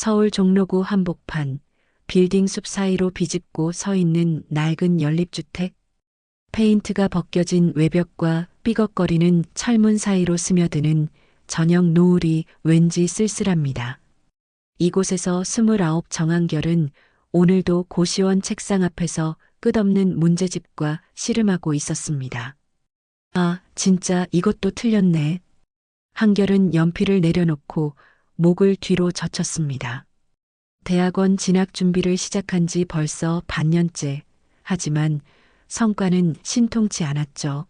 서울 종로구 한복판, 빌딩 숲 사이로 비집고 서 있는 낡은 연립주택. 페인트가 벗겨진 외벽과 삐걱거리는 철문 사이로 스며드는 저녁 노을이 왠지 쓸쓸합니다. 이곳에서 29 정한결은 오늘도 고시원 책상 앞에서 끝없는 문제집과 씨름하고 있었습니다. 아, 진짜 이것도 틀렸네. 한결은 연필을 내려놓고 목을 뒤로 젖혔습니다. 대학원 진학 준비를 시작한 지 벌써 반년째. 하지만 성과는 신통치 않았죠.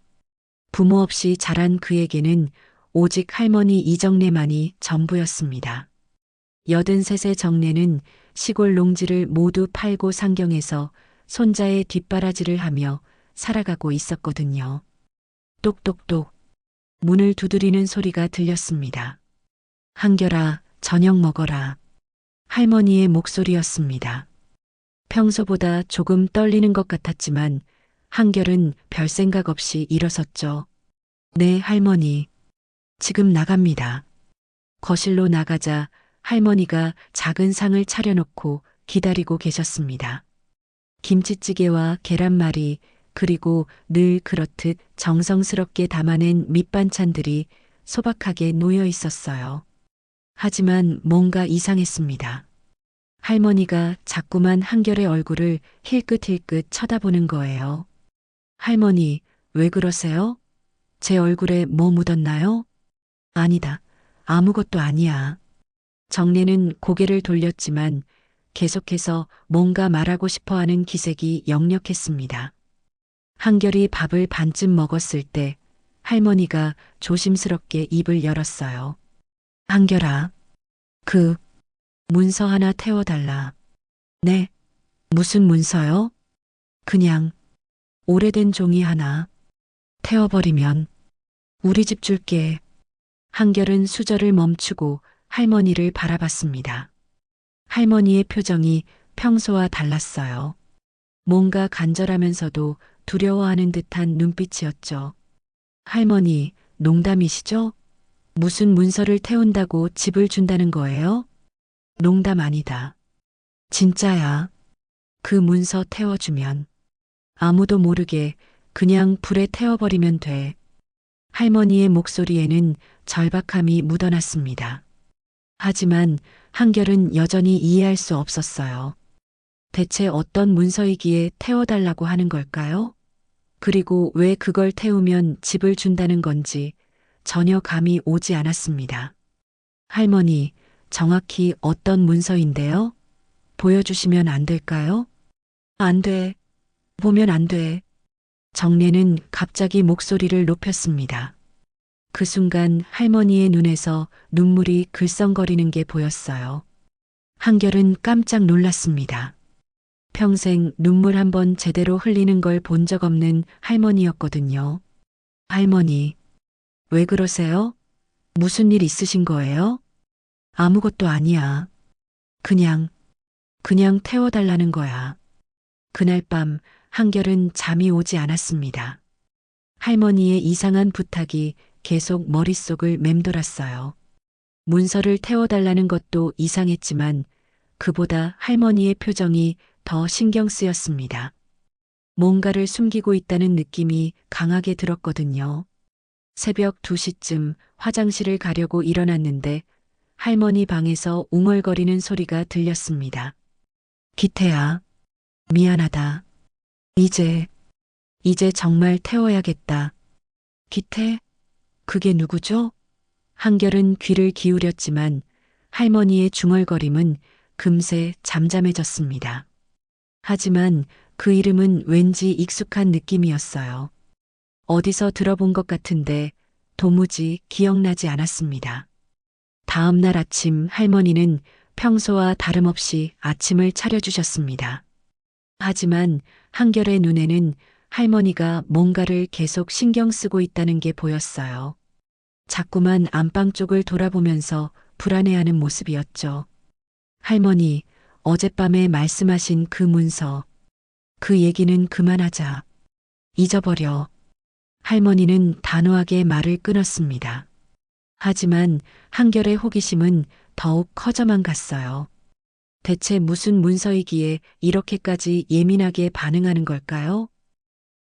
부모 없이 자란 그에게는 오직 할머니 이정래만이 전부였습니다. 83세 정래는 시골 농지를 모두 팔고 상경해서 손자의 뒷바라지를 하며 살아가고 있었거든요. 똑똑똑. 문을 두드리는 소리가 들렸습니다. 한결아, 저녁 먹어라. 할머니의 목소리였습니다. 평소보다 조금 떨리는 것 같았지만 한결은 별 생각 없이 일어섰죠. 네, 할머니. 지금 나갑니다. 거실로 나가자 할머니가 작은 상을 차려놓고 기다리고 계셨습니다. 김치찌개와 계란말이, 그리고 늘 그렇듯 정성스럽게 담아낸 밑반찬들이 소박하게 놓여 있었어요. 하지만 뭔가 이상했습니다. 할머니가 자꾸만 한결의 얼굴을 힐끗힐끗 쳐다보는 거예요. 할머니, 왜 그러세요? 제 얼굴에 뭐 묻었나요? 아니다. 아무것도 아니야. 정래는 고개를 돌렸지만 계속해서 뭔가 말하고 싶어 하는 기색이 역력했습니다. 한결이 밥을 반쯤 먹었을 때 할머니가 조심스럽게 입을 열었어요. 한결아, 그 문서 하나 태워달라. 네, 무슨 문서요? 그냥 오래된 종이 하나. 태워버리면 우리 집 줄게. 한결은 수저를 멈추고 할머니를 바라봤습니다. 할머니의 표정이 평소와 달랐어요. 뭔가 간절하면서도 두려워하는 듯한 눈빛이었죠. 할머니, 농담이시죠? 무슨 문서를 태운다고 집을 준다는 거예요? 농담 아니다. 진짜야. 그 문서 태워주면 아무도 모르게 그냥 불에 태워버리면 돼. 할머니의 목소리에는 절박함이 묻어났습니다. 하지만 한결은 여전히 이해할 수 없었어요. 대체 어떤 문서이기에 태워달라고 하는 걸까요? 그리고 왜 그걸 태우면 집을 준다는 건지 전혀 감이 오지 않았습니다. 할머니, 정확히 어떤 문서인데요? 보여주시면 안 될까요? 안 돼. 보면 안 돼. 정래는 갑자기 목소리를 높였습니다. 그 순간 할머니의 눈에서 눈물이 글썽거리는 게 보였어요. 한결은 깜짝 놀랐습니다. 평생 눈물 한 번 제대로 흘리는 걸 본 적 없는 할머니였거든요. 할머니, 왜 그러세요? 무슨 일 있으신 거예요? 아무것도 아니야. 그냥 태워달라는 거야. 그날 밤 한결은 잠이 오지 않았습니다. 할머니의 이상한 부탁이 계속 머릿속을 맴돌았어요. 문서를 태워달라는 것도 이상했지만 그보다 할머니의 표정이 더 신경 쓰였습니다. 뭔가를 숨기고 있다는 느낌이 강하게 들었거든요. 새벽 2시쯤 화장실을 가려고 일어났는데 할머니 방에서 웅얼거리는 소리가 들렸습니다. 기태야, 미안하다. 이제 정말 태워야겠다. 기태? 그게 누구죠? 한결은 귀를 기울였지만 할머니의 중얼거림은 금세 잠잠해졌습니다. 하지만 그 이름은 왠지 익숙한 느낌이었어요. 어디서 들어본 것 같은데 도무지 기억나지 않았습니다. 다음 날 아침 할머니는 평소와 다름없이 아침을 차려주셨습니다. 하지만 한결의 눈에는 할머니가 뭔가를 계속 신경 쓰고 있다는 게 보였어요. 자꾸만 안방 쪽을 돌아보면서 불안해하는 모습이었죠. 할머니, 어젯밤에 말씀하신 그 문서, 그 얘기는 그만하자. 잊어버려. 할머니는 단호하게 말을 끊었습니다. 하지만 한결의 호기심은 더욱 커져만 갔어요. 대체 무슨 문서이기에 이렇게까지 예민하게 반응하는 걸까요?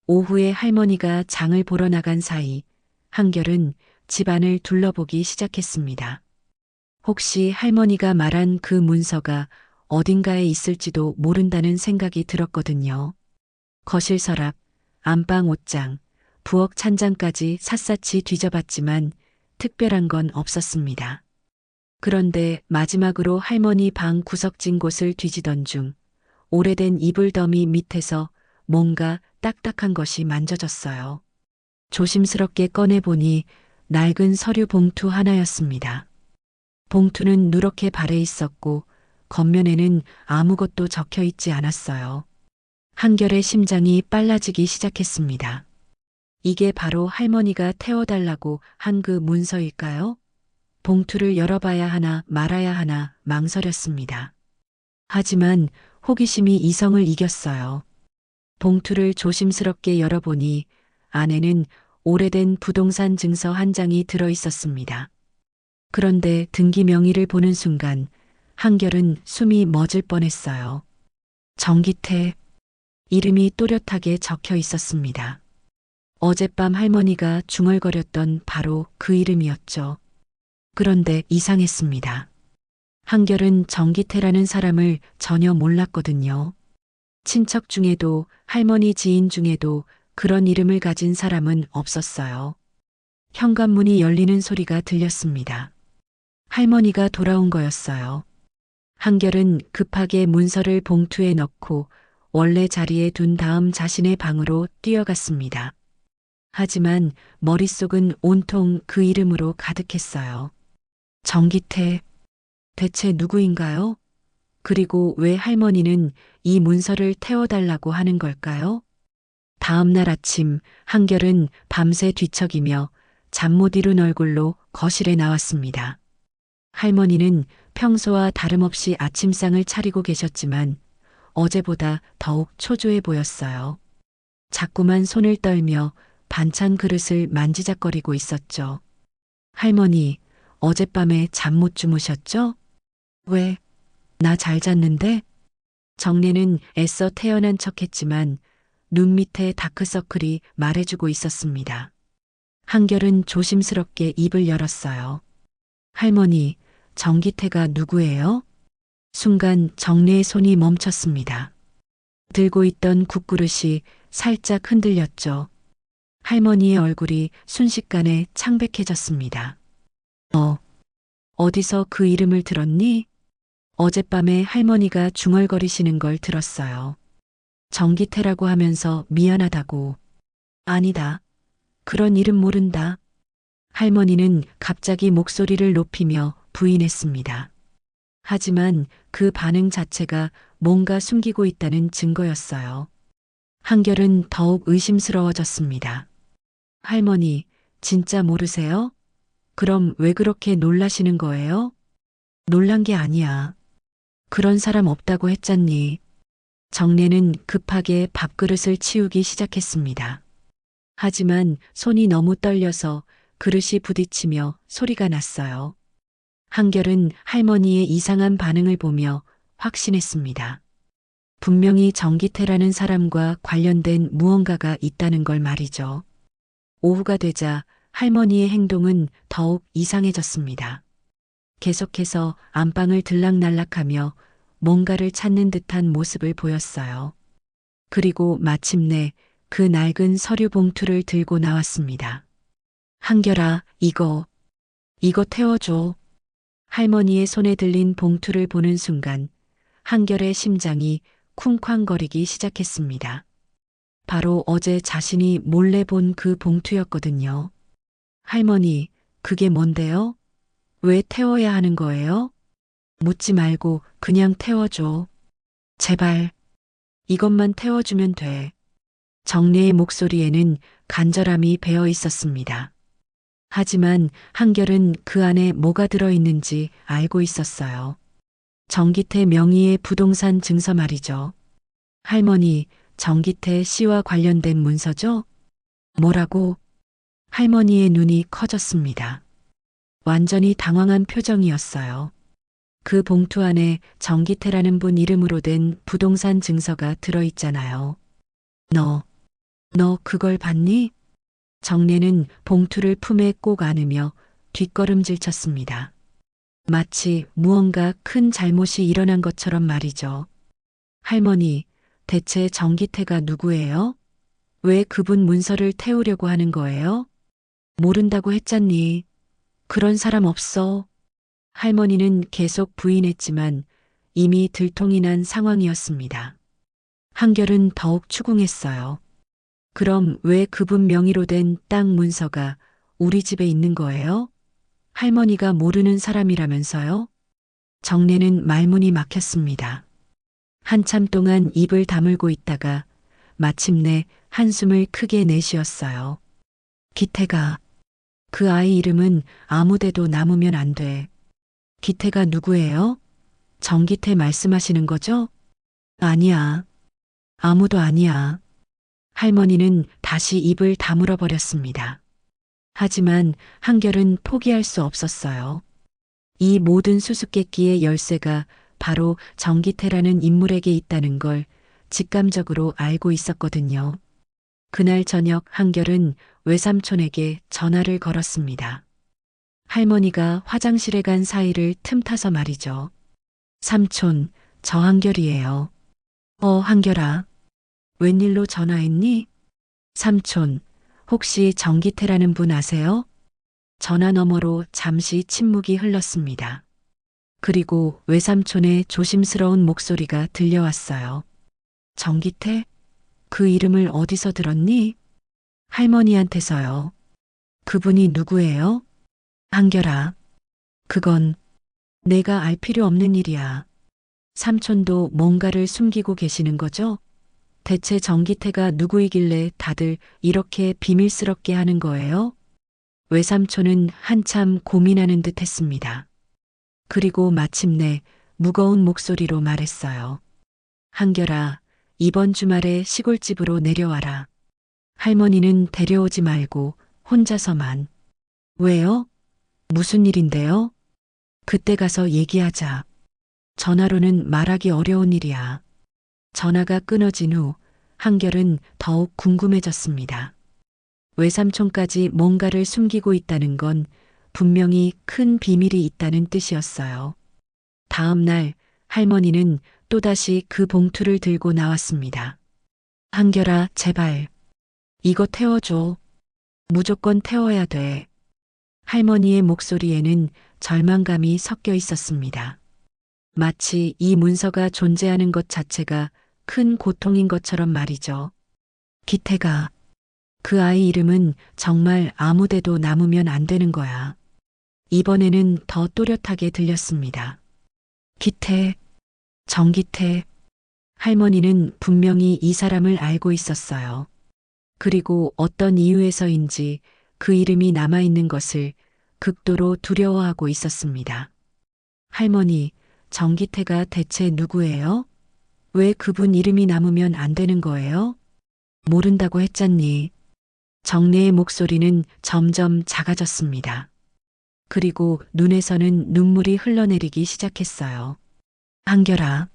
오후에 할머니가 장을 보러 나간 사이 한결은 집안을 둘러보기 시작했습니다. 혹시 할머니가 말한 그 문서가 어딘가에 있을지도 모른다는 생각이 들었거든요. 거실 서랍, 안방 옷장, 부엌 찬장까지 샅샅이 뒤져봤지만 특별한 건 없었습니다. 그런데 마지막으로 할머니 방 구석진 곳을 뒤지던 중 오래된 이불 더미 밑에서 뭔가 딱딱한 것이 만져졌어요. 조심스럽게 꺼내보니 낡은 서류 봉투 하나였습니다. 봉투는 누렇게 발해 있었고 겉면에는 아무것도 적혀 있지 않았어요. 한결의 심장이 빨라지기 시작했습니다. 이게 바로 할머니가 태워달라고 한 그 문서일까요? 봉투를 열어봐야 하나 말아야 하나 망설였습니다. 하지만 호기심이 이성을 이겼어요. 봉투를 조심스럽게 열어보니 안에는 오래된 부동산 증서 한 장이 들어 있었습니다. 그런데 등기 명의를 보는 순간 한결은 숨이 멎을 뻔했어요. 정기태 이름이 또렷하게 적혀 있었습니다. 어젯밤 할머니가 중얼거렸던 바로 그 이름이었죠. 그런데 이상했습니다. 한결은 정기태라는 사람을 전혀 몰랐거든요. 친척 중에도 할머니 지인 중에도 그런 이름을 가진 사람은 없었어요. 현관문이 열리는 소리가 들렸습니다. 할머니가 돌아온 거였어요. 한결은 급하게 문서를 봉투에 넣고 원래 자리에 둔 다음 자신의 방으로 뛰어갔습니다. 하지만 머릿속은 온통 그 이름으로 가득했어요. 정기태, 대체 누구인가요? 그리고 왜 할머니는 이 문서를 태워달라고 하는 걸까요? 다음 날 아침 한결은 밤새 뒤척이며 잠 못 이룬 얼굴로 거실에 나왔습니다. 할머니는 평소와 다름없이 아침상을 차리고 계셨지만 어제보다 더욱 초조해 보였어요. 자꾸만 손을 떨며 반찬 그릇을 만지작거리고 있었죠. 할머니, 어젯밤에 잠 못 주무셨죠? 왜? 나 잘 잤는데? 정례는 애써 태어난 척했지만 눈 밑에 다크서클이 말해주고 있었습니다. 한결은 조심스럽게 입을 열었어요. 할머니, 정기태가 누구예요? 순간 정례의 손이 멈췄습니다. 들고 있던 국그릇이 살짝 흔들렸죠. 할머니의 얼굴이 순식간에 창백해졌습니다. 어디서 그 이름을 들었니? 어젯밤에 할머니가 중얼거리시는 걸 들었어요. 정기태라고 하면서 미안하다고. 아니다. 그런 이름 모른다. 할머니는 갑자기 목소리를 높이며 부인했습니다. 하지만 그 반응 자체가 뭔가 숨기고 있다는 증거였어요. 한결은 더욱 의심스러워졌습니다. 할머니, 진짜 모르세요? 그럼 왜 그렇게 놀라시는 거예요? 놀란 게 아니야. 그런 사람 없다고 했잖니. 정례는 급하게 밥그릇을 치우기 시작했습니다. 하지만 손이 너무 떨려서 그릇이 부딪히며 소리가 났어요. 한결은 할머니의 이상한 반응을 보며 확신했습니다. 분명히 정기태라는 사람과 관련된 무언가가 있다는 걸 말이죠. 오후가 되자 할머니의 행동은 더욱 이상해졌습니다. 계속해서 안방을 들락날락하며 뭔가를 찾는 듯한 모습을 보였어요. 그리고 마침내 그 낡은 서류 봉투를 들고 나왔습니다. 한결아, 이거 태워줘. 할머니의 손에 들린 봉투를 보는 순간 한결의 심장이 쿵쾅거리기 시작했습니다. 바로 어제 자신이 몰래 본 그 봉투였거든요. 할머니, 그게 뭔데요? 왜 태워야 하는 거예요? 묻지 말고 그냥 태워줘. 제발, 이것만 태워주면 돼. 정례의 목소리에는 간절함이 배어 있었습니다. 하지만 한결은 그 안에 뭐가 들어있는지 알고 있었어요. 정기태 명의의 부동산 증서 말이죠. 할머니, 정기태 씨와 관련된 문서죠? 뭐라고? 할머니의 눈이 커졌습니다. 완전히 당황한 표정이었어요. 그 봉투 안에 정기태라는 분 이름으로 된 부동산 증서가 들어있잖아요. 너 그걸 봤니? 정례는 봉투를 품에 꼭 안으며 뒷걸음질 쳤습니다. 마치 무언가 큰 잘못이 일어난 것처럼 말이죠. 할머니, 대체 정기태가 누구예요? 왜 그분 문서를 태우려고 하는 거예요? 모른다고 했잖니. 그런 사람 없어. 할머니는 계속 부인했지만 이미 들통이 난 상황이었습니다. 한결은 더욱 추궁했어요. 그럼 왜 그분 명의로 된 땅 문서가 우리 집에 있는 거예요? 할머니가 모르는 사람이라면서요? 정례는 말문이 막혔습니다. 한참 동안 입을 다물고 있다가 마침내 한숨을 크게 내쉬었어요. 기태가, 그 아이 이름은 아무데도 남으면 안 돼. 기태가 누구예요? 정기태 말씀하시는 거죠? 아니야. 아무도 아니야. 할머니는 다시 입을 다물어 버렸습니다. 하지만 한결은 포기할 수 없었어요. 이 모든 수수께끼의 열쇠가 바로 정기태라는 인물에게 있다는 걸 직감적으로 알고 있었거든요. 그날 저녁 한결은 외삼촌에게 전화를 걸었습니다. 할머니가 화장실에 간 사이를 틈타서 말이죠. 삼촌, 저 한결이에요. 한결아. 웬일로 전화했니? 삼촌, 혹시 정기태라는 분 아세요? 전화 너머로 잠시 침묵이 흘렀습니다. 그리고 외삼촌의 조심스러운 목소리가 들려왔어요. 정기태? 그 이름을 어디서 들었니? 할머니한테서요. 그분이 누구예요? 한결아. 그건 내가 알 필요 없는 일이야. 삼촌도 뭔가를 숨기고 계시는 거죠? 대체 정기태가 누구이길래 다들 이렇게 비밀스럽게 하는 거예요? 외삼촌은 한참 고민하는 듯 했습니다. 그리고 마침내 무거운 목소리로 말했어요. 한결아, 이번 주말에 시골집으로 내려와라. 할머니는 데려오지 말고 혼자서만. 왜요? 무슨 일인데요? 그때 가서 얘기하자. 전화로는 말하기 어려운 일이야. 전화가 끊어진 후 한결은 더욱 궁금해졌습니다. 외삼촌까지 뭔가를 숨기고 있다는 건 분명히 큰 비밀이 있다는 뜻이었어요. 다음 날 할머니는 또다시 그 봉투를 들고 나왔습니다. 한결아, 제발. 이거 태워줘. 무조건 태워야 돼. 할머니의 목소리에는 절망감이 섞여 있었습니다. 마치 이 문서가 존재하는 것 자체가 큰 고통인 것처럼 말이죠. 기태가, 그 아이 이름은 정말 아무데도 남으면 안 되는 거야. 이번에는 더 또렷하게 들렸습니다. 기태, 정기태. 할머니는 분명히 이 사람을 알고 있었어요. 그리고 어떤 이유에서인지 그 이름이 남아있는 것을 극도로 두려워하고 있었습니다. 할머니, 정기태가 대체 누구예요? 왜 그분 이름이 남으면 안 되는 거예요? 모른다고 했잖니. 정례의 목소리는 점점 작아졌습니다. 그리고 눈에서는 눈물이 흘러내리기 시작했어요. 한결아,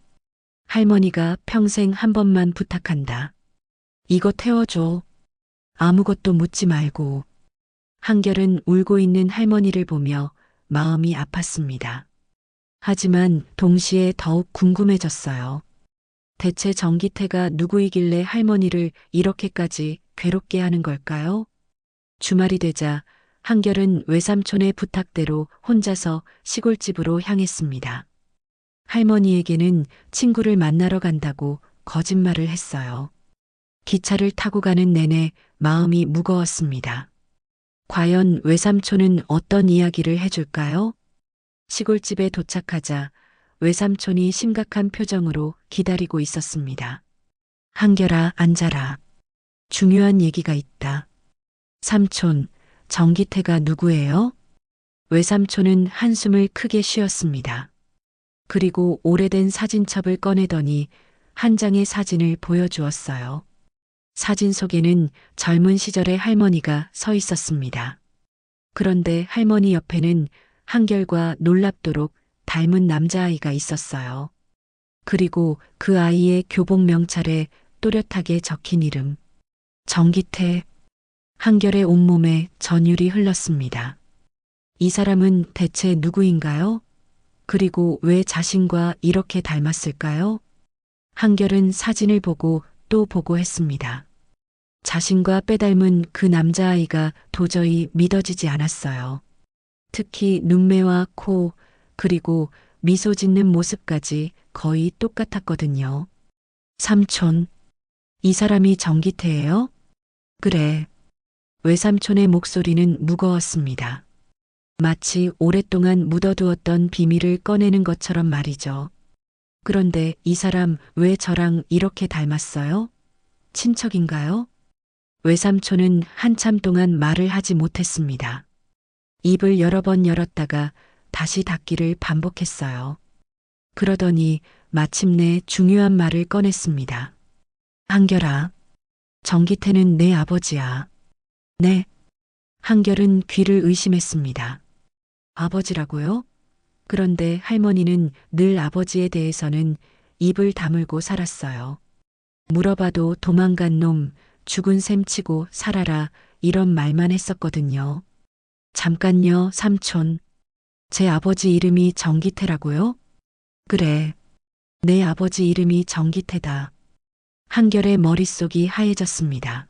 할머니가 평생 한 번만 부탁한다. 이거 태워줘. 아무것도 묻지 말고. 한결은 울고 있는 할머니를 보며 마음이 아팠습니다. 하지만 동시에 더욱 궁금해졌어요. 대체 정기태가 누구이길래 할머니를 이렇게까지 괴롭게 하는 걸까요? 주말이 되자 한결은 외삼촌의 부탁대로 혼자서 시골집으로 향했습니다. 할머니에게는 친구를 만나러 간다고 거짓말을 했어요. 기차를 타고 가는 내내 마음이 무거웠습니다. 과연 외삼촌은 어떤 이야기를 해줄까요? 시골집에 도착하자 외삼촌이 심각한 표정으로 기다리고 있었습니다. 한결아, 앉아라. 중요한 얘기가 있다. 삼촌, 정기태가 누구예요? 외삼촌은 한숨을 크게 쉬었습니다. 그리고 오래된 사진첩을 꺼내더니 한 장의 사진을 보여주었어요. 사진 속에는 젊은 시절의 할머니가 서 있었습니다. 그런데 할머니 옆에는 한결과 놀랍도록 닮은 남자아이가 있었어요. 그리고 그 아이의 교복 명찰에 또렷하게 적힌 이름. 정기태. 한결의 온몸에 전율이 흘렀습니다. 이 사람은 대체 누구인가요? 그리고 왜 자신과 이렇게 닮았을까요? 한결은 사진을 보고 또 보고 했습니다. 자신과 빼닮은 그 남자아이가 도저히 믿어지지 않았어요. 특히 눈매와 코, 그리고 미소 짓는 모습까지 거의 똑같았거든요. 삼촌, 이 사람이 정기태예요? 그래. 외삼촌의 목소리는 무거웠습니다. 마치 오랫동안 묻어두었던 비밀을 꺼내는 것처럼 말이죠. 그런데 이 사람 왜 저랑 이렇게 닮았어요? 친척인가요? 외삼촌은 한참 동안 말을 하지 못했습니다. 입을 여러 번 열었다가 다시 닫기를 반복했어요. 그러더니 마침내 중요한 말을 꺼냈습니다. 한결아, 정기태는 내 아버지야. 네. 한결은 귀를 의심했습니다. 아버지라고요? 그런데 할머니는 늘 아버지에 대해서는 입을 다물고 살았어요. 물어봐도 도망간 놈, 죽은 셈 치고 살아라, 이런 말만 했었거든요. 잠깐요, 삼촌. 제 아버지 이름이 정기태라고요? 그래. 내 아버지 이름이 정기태다. 한결의 머릿속이 하얘졌습니다.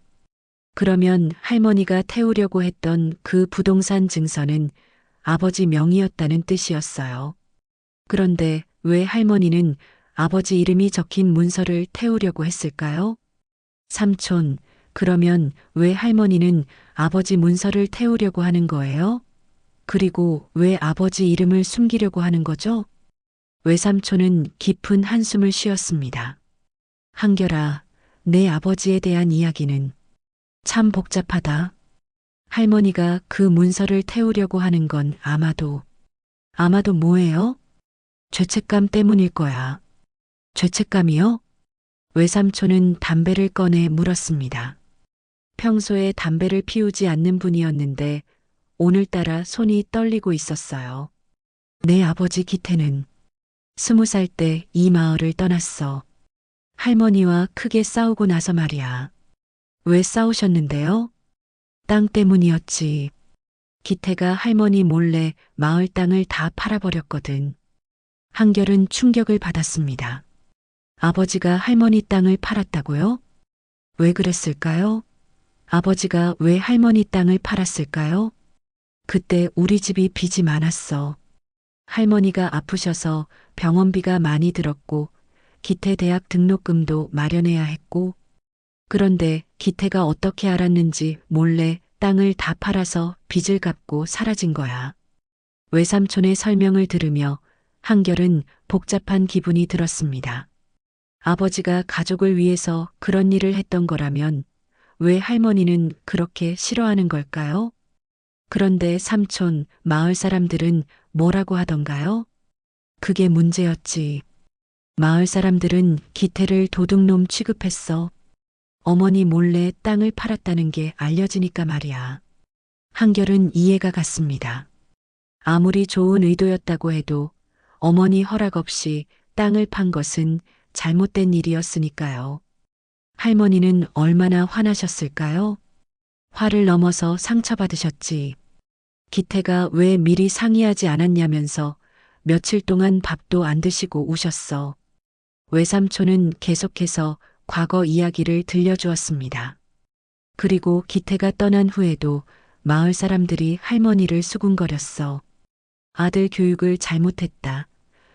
그러면 할머니가 태우려고 했던 그 부동산 증서는 아버지 명의였다는 뜻이었어요. 그런데 왜 할머니는 아버지 이름이 적힌 문서를 태우려고 했을까요? 삼촌, 그러면 왜 할머니는 아버지 문서를 태우려고 하는 거예요? 그리고 왜 아버지 이름을 숨기려고 하는 거죠? 외삼촌은 깊은 한숨을 쉬었습니다. 한결아, 내 아버지에 대한 이야기는 참 복잡하다. 할머니가 그 문서를 태우려고 하는 건 아마도 뭐예요? 죄책감 때문일 거야. 죄책감이요? 외삼촌은 담배를 꺼내 물었습니다. 평소에 담배를 피우지 않는 분이었는데 오늘따라 손이 떨리고 있었어요. 내 아버지 기태는 20살 때 이 마을을 떠났어. 할머니와 크게 싸우고 나서 말이야. 왜 싸우셨는데요? 땅 때문이었지. 기태가 할머니 몰래 마을 땅을 다 팔아버렸거든. 한결은 충격을 받았습니다. 아버지가 할머니 땅을 팔았다고요? 왜 그랬을까요? 아버지가 왜 할머니 땅을 팔았을까요? 그때 우리 집이 빚이 많았어. 할머니가 아프셔서 병원비가 많이 들었고, 기태 대학 등록금도 마련해야 했고, 그런데 기태가 어떻게 알았는지 몰래 땅을 다 팔아서 빚을 갚고 사라진 거야. 외삼촌의 설명을 들으며 한결은 복잡한 기분이 들었습니다. 아버지가 가족을 위해서 그런 일을 했던 거라면 왜 할머니는 그렇게 싫어하는 걸까요? 그런데 삼촌, 마을 사람들은 뭐라고 하던가요? 그게 문제였지. 마을 사람들은 기태를 도둑놈 취급했어. 어머니 몰래 땅을 팔았다는 게 알려지니까 말이야. 한결은 이해가 갔습니다. 아무리 좋은 의도였다고 해도 어머니 허락 없이 땅을 판 것은 잘못된 일이었으니까요. 할머니는 얼마나 화나셨을까요? 화를 넘어서 상처받으셨지. 기태가 왜 미리 상의하지 않았냐면서 며칠 동안 밥도 안 드시고 우셨어. 외삼촌은 계속해서 과거 이야기를 들려주었습니다. 그리고 기태가 떠난 후에도 마을 사람들이 할머니를 수군거렸어. 아들 교육을 잘못했다.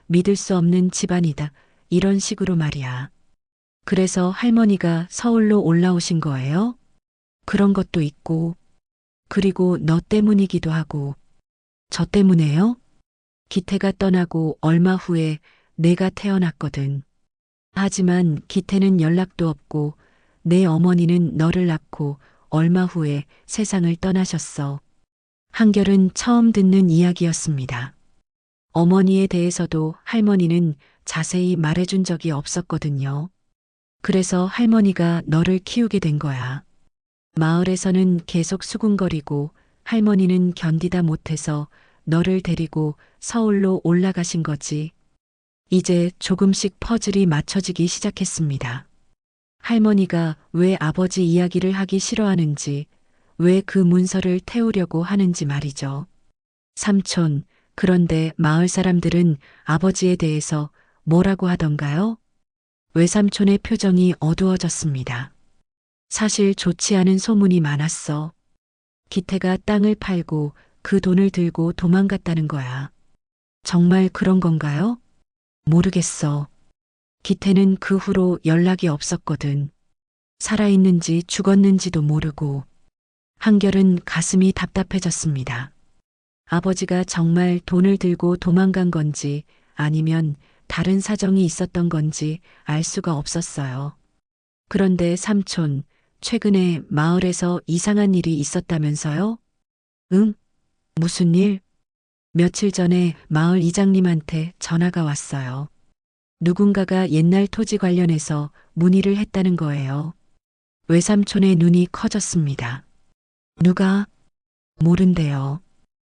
믿을 수 없는 집안이다. 이런 식으로 말이야. 그래서 할머니가 서울로 올라오신 거예요? 그런 것도 있고, 그리고 너 때문이기도 하고. 저 때문에요? 기태가 떠나고 얼마 후에 내가 태어났거든. 하지만 기태는 연락도 없고 내 어머니는 너를 낳고 얼마 후에 세상을 떠나셨어. 한결은 처음 듣는 이야기였습니다. 어머니에 대해서도 할머니는 자세히 말해준 적이 없었거든요. 그래서 할머니가 너를 키우게 된 거야. 마을에서는 계속 수군거리고 할머니는 견디다 못해서 너를 데리고 서울로 올라가신 거지. 이제 조금씩 퍼즐이 맞춰지기 시작했습니다. 할머니가 왜 아버지 이야기를 하기 싫어하는지, 왜 그 문서를 태우려고 하는지 말이죠. 삼촌, 그런데 마을 사람들은 아버지에 대해서 뭐라고 하던가요? 외삼촌의 표정이 어두워졌습니다. 사실 좋지 않은 소문이 많았어. 기태가 땅을 팔고 그 돈을 들고 도망갔다는 거야. 정말 그런 건가요? 모르겠어. 기태는 그 후로 연락이 없었거든. 살아있는지 죽었는지도 모르고. 한결은 가슴이 답답해졌습니다. 아버지가 정말 돈을 들고 도망간 건지 아니면 다른 사정이 있었던 건지 알 수가 없었어요. 그런데 삼촌, 최근에 마을에서 이상한 일이 있었다면서요? 응? 무슨 일? 며칠 전에 마을 이장님한테 전화가 왔어요. 누군가가 옛날 토지 관련해서 문의를 했다는 거예요. 외삼촌의 눈이 커졌습니다. 누가? 모른대요.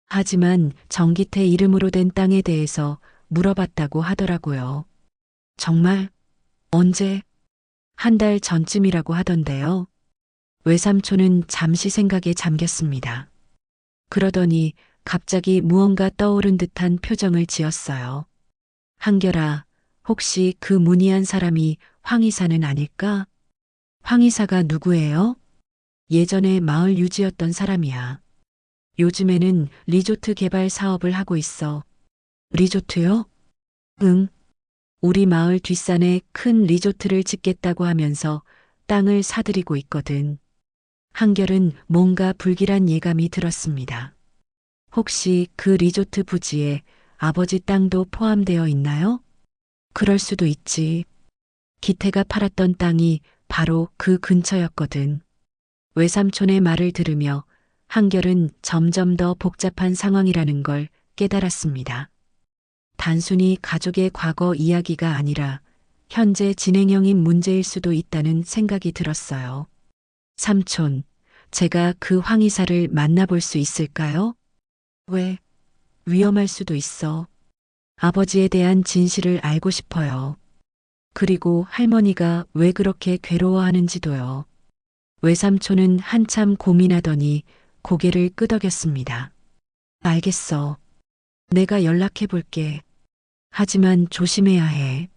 하지만 정기태 이름으로 된 땅에 대해서 물어봤다고 하더라고요. 정말? 언제? 한 달 전쯤이라고 하던데요. 외삼촌은 잠시 생각에 잠겼습니다. 그러더니 갑자기 무언가 떠오른 듯한 표정을 지었어요. 한결아, 혹시 그 문의한 사람이 황 이사는 아닐까? 황 이사가 누구예요? 예전에 마을 유지였던 사람이야. 요즘에는 리조트 개발 사업을 하고 있어. 리조트요? 응. 우리 마을 뒷산에 큰 리조트를 짓겠다고 하면서 땅을 사들이고 있거든. 한결은 뭔가 불길한 예감이 들었습니다. 혹시 그 리조트 부지에 아버지 땅도 포함되어 있나요? 그럴 수도 있지. 기태가 팔았던 땅이 바로 그 근처였거든. 외삼촌의 말을 들으며 한결은 점점 더 복잡한 상황이라는 걸 깨달았습니다. 단순히 가족의 과거 이야기가 아니라 현재 진행형인 문제일 수도 있다는 생각이 들었어요. 삼촌, 제가 그 황 이사를 만나볼 수 있을까요? 왜? 위험할 수도 있어. 아버지에 대한 진실을 알고 싶어요. 그리고 할머니가 왜 그렇게 괴로워하는지도요. 외삼촌은 한참 고민하더니 고개를 끄덕였습니다. 알겠어. 내가 연락해 볼게. 하지만 조심해야 해.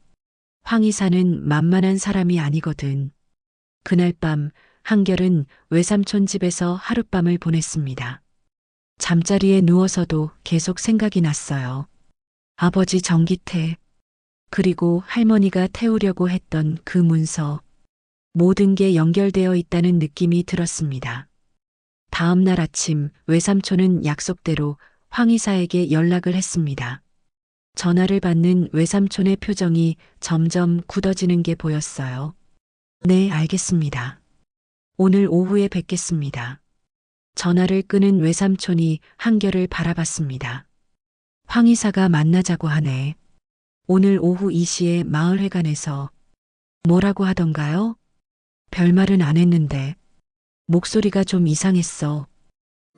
황 이사는 만만한 사람이 아니거든. 그날 밤 한결은 외삼촌 집에서 하룻밤을 보냈습니다. 잠자리에 누워서도 계속 생각이 났어요. 아버지 정기태, 그리고 할머니가 태우려고 했던 그 문서. 모든 게 연결되어 있다는 느낌이 들었습니다. 다음 날 아침 외삼촌은 약속대로 황 이사에게 연락을 했습니다. 전화를 받는 외삼촌의 표정이 점점 굳어지는 게 보였어요. 네, 알겠습니다. 오늘 오후에 뵙겠습니다. 전화를 끊은 외삼촌이 한결을 바라봤습니다. 황 이사가 만나자고 하네. 오늘 오후 2시에 마을회관에서. 뭐라고 하던가요? 별말은 안 했는데 목소리가 좀 이상했어.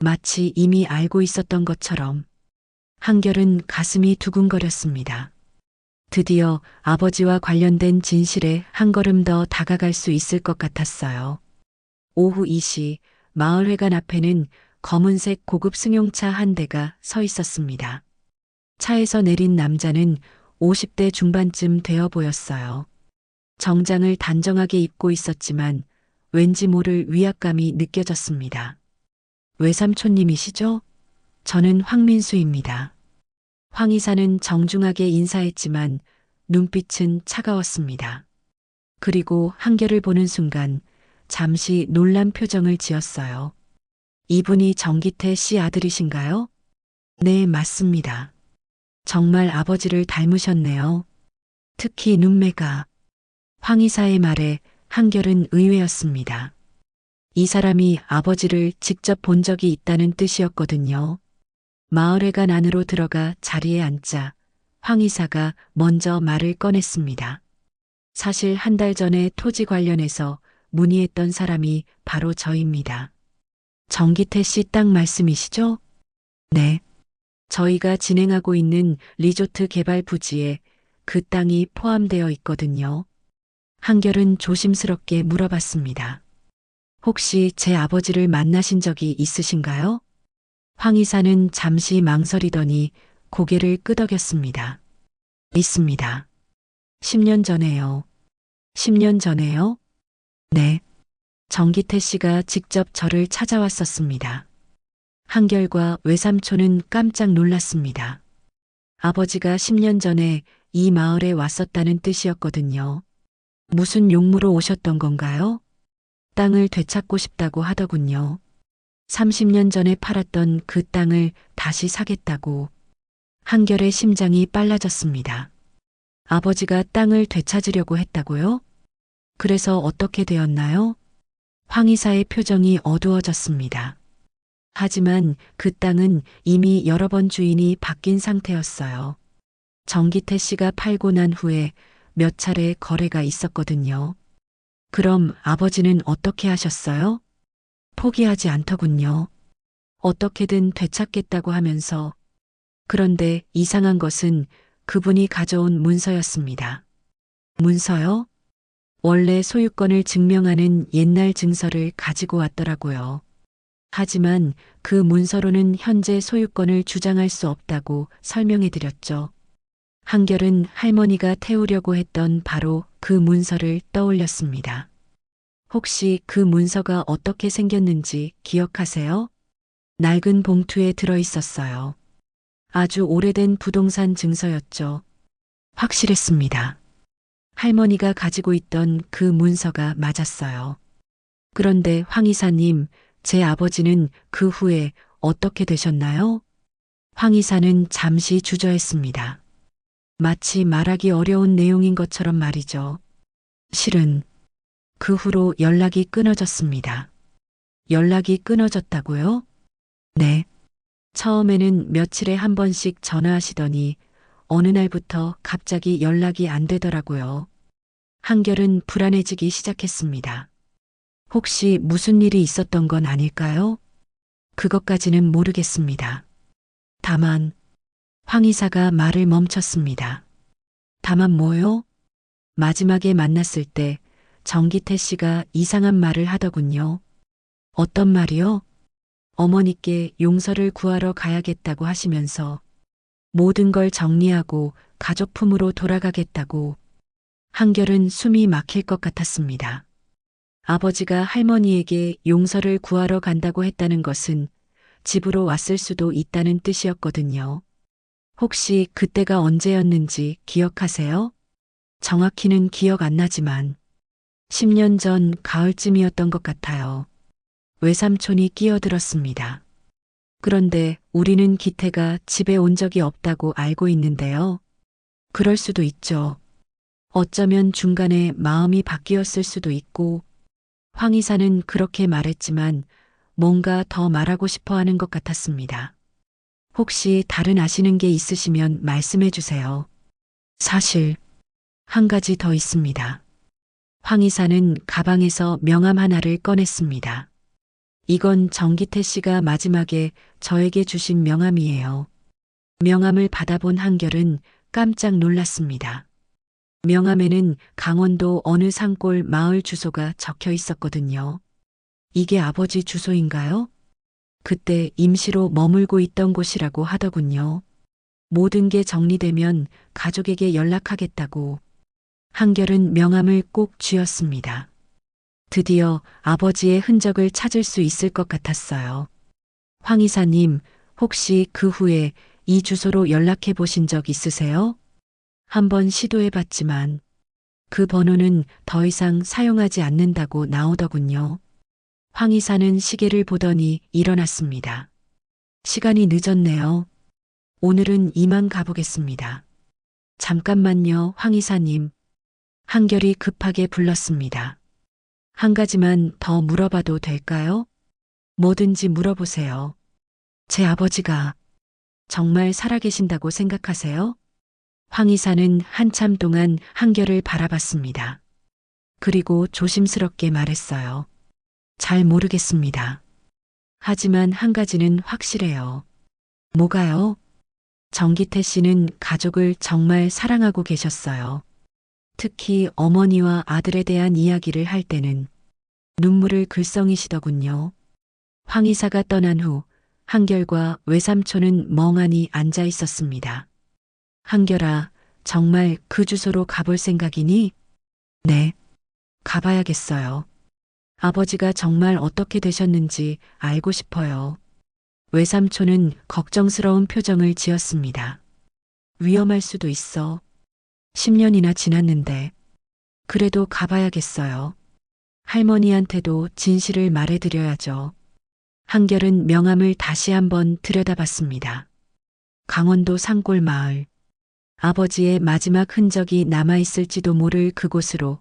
마치 이미 알고 있었던 것처럼. 한결은 가슴이 두근거렸습니다. 드디어 아버지와 관련된 진실에 한 걸음 더 다가갈 수 있을 것 같았어요. 오후 2시 마을회관 앞에는 검은색 고급 승용차 한 대가 서 있었습니다. 차에서 내린 남자는 50대 중반쯤 되어 보였어요. 정장을 단정하게 입고 있었지만 왠지 모를 위압감이 느껴졌습니다. 외삼촌님이시죠? 저는 황민수입니다. 황 이사는 정중하게 인사했지만 눈빛은 차가웠습니다. 그리고 한결을 보는 순간 잠시 놀란 표정을 지었어요. 이분이 정기태 씨 아들이신가요? 네, 맞습니다. 정말 아버지를 닮으셨네요. 특히 눈매가. 황 이사의 말에 한결은 의외였습니다. 이 사람이 아버지를 직접 본 적이 있다는 뜻이었거든요. 마을회관 안으로 들어가 자리에 앉자 황 이사가 먼저 말을 꺼냈습니다. 사실 한 달 전에 토지 관련해서 문의했던 사람이 바로 저입니다. 정기태 씨 땅 말씀이시죠? 네. 저희가 진행하고 있는 리조트 개발 부지에 그 땅이 포함되어 있거든요. 한결은 조심스럽게 물어봤습니다. 혹시 제 아버지를 만나신 적이 있으신가요? 황 이사는 잠시 망설이더니 고개를 끄덕였습니다. 있습니다. 10년 전에요. 10년 전에요? 네. 정기태 씨가 직접 저를 찾아왔었습니다. 한결과 외삼촌은 깜짝 놀랐습니다. 아버지가 10년 전에 이 마을에 왔었다는 뜻이었거든요. 무슨 용무로 오셨던 건가요? 땅을 되찾고 싶다고 하더군요. 30년 전에 팔았던 그 땅을 다시 사겠다고. 한결의 심장이 빨라졌습니다. 아버지가 땅을 되찾으려고 했다고요? 그래서 어떻게 되었나요? 황 이사의 표정이 어두워졌습니다. 하지만 그 땅은 이미 여러 번 주인이 바뀐 상태였어요. 정기태 씨가 팔고 난 후에 몇 차례 거래가 있었거든요. 그럼 아버지는 어떻게 하셨어요? 포기하지 않더군요. 어떻게든 되찾겠다고 하면서. 그런데 이상한 것은 그분이 가져온 문서였습니다. 문서요? 원래 소유권을 증명하는 옛날 증서를 가지고 왔더라고요. 하지만 그 문서로는 현재 소유권을 주장할 수 없다고 설명해 드렸죠. 한결은 할머니가 태우려고 했던 바로 그 문서를 떠올렸습니다. 혹시 그 문서가 어떻게 생겼는지 기억하세요? 낡은 봉투에 들어 있었어요. 아주 오래된 부동산 증서였죠. 확실했습니다. 할머니가 가지고 있던 그 문서가 맞았어요. 그런데 황 이사님, 제 아버지는 그 후에 어떻게 되셨나요? 황 이사는 잠시 주저했습니다. 마치 말하기 어려운 내용인 것처럼 말이죠. 실은 그 후로 연락이 끊어졌습니다. 연락이 끊어졌다고요? 네. 처음에는 며칠에 한 번씩 전화하시더니 어느 날부터 갑자기 연락이 안 되더라고요. 한결은 불안해지기 시작했습니다. 혹시 무슨 일이 있었던 건 아닐까요? 그것까지는 모르겠습니다. 다만 황 이사가 말을 멈췄습니다. 다만 뭐요? 마지막에 만났을 때 정기태 씨가 이상한 말을 하더군요. 어떤 말이요? 어머니께 용서를 구하러 가야겠다고 하시면서 모든 걸 정리하고 가족품으로 돌아가겠다고. 한결은 숨이 막힐 것 같았습니다. 아버지가 할머니에게 용서를 구하러 간다고 했다는 것은 집으로 왔을 수도 있다는 뜻이었거든요. 혹시 그때가 언제였는지 기억하세요? 정확히는 기억 안 나지만 10년 전 가을쯤이었던 것 같아요. 외삼촌이 끼어들었습니다. 그런데 우리는 기태가 집에 온 적이 없다고 알고 있는데요. 그럴 수도 있죠. 어쩌면 중간에 마음이 바뀌었을 수도 있고. 황 이사는 그렇게 말했지만 뭔가 더 말하고 싶어 하는 것 같았습니다. 혹시 다른 아시는 게 있으시면 말씀해 주세요. 사실 한 가지 더 있습니다. 황 이사는 가방에서 명함 하나를 꺼냈습니다. 이건 정기태 씨가 마지막에 저에게 주신 명함이에요. 명함을 받아본 한결은 깜짝 놀랐습니다. 명함에는 강원도 어느 산골 마을 주소가 적혀 있었거든요. 이게 아버지 주소인가요? 그때 임시로 머물고 있던 곳이라고 하더군요. 모든 게 정리되면 가족에게 연락하겠다고. 한결은 명함을 꼭 쥐었습니다. 드디어 아버지의 흔적을 찾을 수 있을 것 같았어요. 황 이사님, 혹시 그 후에 이 주소로 연락해 보신 적 있으세요? 한번 시도해 봤지만 그 번호는 더 이상 사용하지 않는다고 나오더군요. 황 이사는 시계를 보더니 일어났습니다. 시간이 늦었네요. 오늘은 이만 가보겠습니다. 잠깐만요, 황 이사님. 한결이 급하게 불렀습니다. 한 가지만 더 물어봐도 될까요? 뭐든지 물어보세요. 제 아버지가 정말 살아계신다고 생각하세요? 황 이사는 한참 동안 한결을 바라봤습니다. 그리고 조심스럽게 말했어요. 잘 모르겠습니다. 하지만 한 가지는 확실해요. 뭐가요? 정기태 씨는 가족을 정말 사랑하고 계셨어요. 특히 어머니와 아들에 대한 이야기를 할 때는 눈물을 글썽이시더군요. 황 이사가 떠난 후 한결과 외삼촌은 멍하니 앉아 있었습니다. 한결아, 정말 그 주소로 가볼 생각이니? 네, 가봐야겠어요. 아버지가 정말 어떻게 되셨는지 알고 싶어요. 외삼촌은 걱정스러운 표정을 지었습니다. 위험할 수도 있어. 10년이나 지났는데. 그래도 가봐야겠어요. 할머니한테도 진실을 말해드려야죠. 한결은 명함을 다시 한번 들여다봤습니다. 강원도 산골 마을. 아버지의 마지막 흔적이 남아있을지도 모를 그곳으로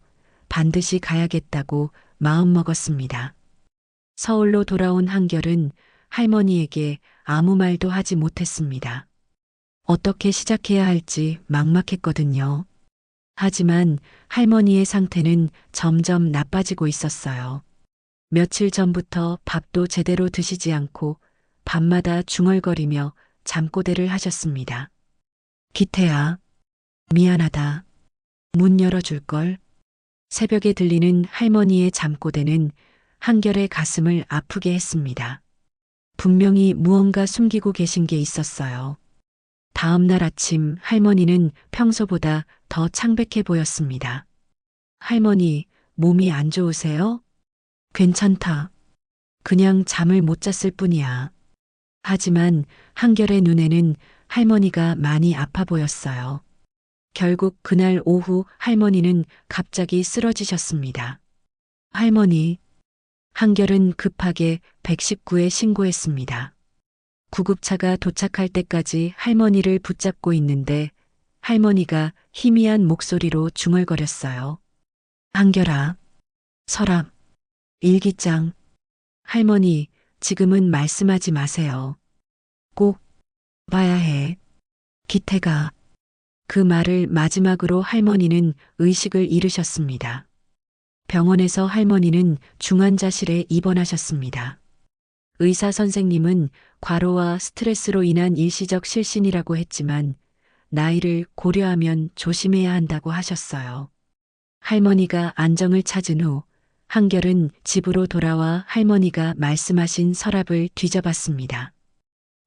반드시 가야겠다고 마음먹었습니다. 서울로 돌아온 한결은 할머니에게 아무 말도 하지 못했습니다. 어떻게 시작해야 할지 막막했거든요. 하지만 할머니의 상태는 점점 나빠지고 있었어요. 며칠 전부터 밥도 제대로 드시지 않고 밤마다 중얼거리며 잠꼬대를 하셨습니다. 기태야, 미안하다. 문 열어줄걸? 새벽에 들리는 할머니의 잠꼬대는 한결의 가슴을 아프게 했습니다. 분명히 무언가 숨기고 계신 게 있었어요. 다음 날 아침 할머니는 평소보다 더 창백해 보였습니다. 할머니, 몸이 안 좋으세요? 괜찮다. 그냥 잠을 못 잤을 뿐이야. 하지만 한결의 눈에는 할머니가 많이 아파 보였어요. 결국 그날 오후 할머니는 갑자기 쓰러지셨습니다. 할머니, 한결은 급하게 119에 신고했습니다. 구급차가 도착할 때까지 할머니를 붙잡고 있는데 할머니가 희미한 목소리로 중얼거렸어요. 한결아, 서랍, 일기장. 할머니, 지금은 말씀하지 마세요. 꼭 봐야 해. 기태가. 그 말을 마지막으로 할머니는 의식을 잃으셨습니다. 병원에서 할머니는 중환자실에 입원하셨습니다. 의사 선생님은 과로와 스트레스로 인한 일시적 실신이라고 했지만 나이를 고려하면 조심해야 한다고 하셨어요. 할머니가 안정을 찾은 후 한결은 집으로 돌아와 할머니가 말씀하신 서랍을 뒤져봤습니다.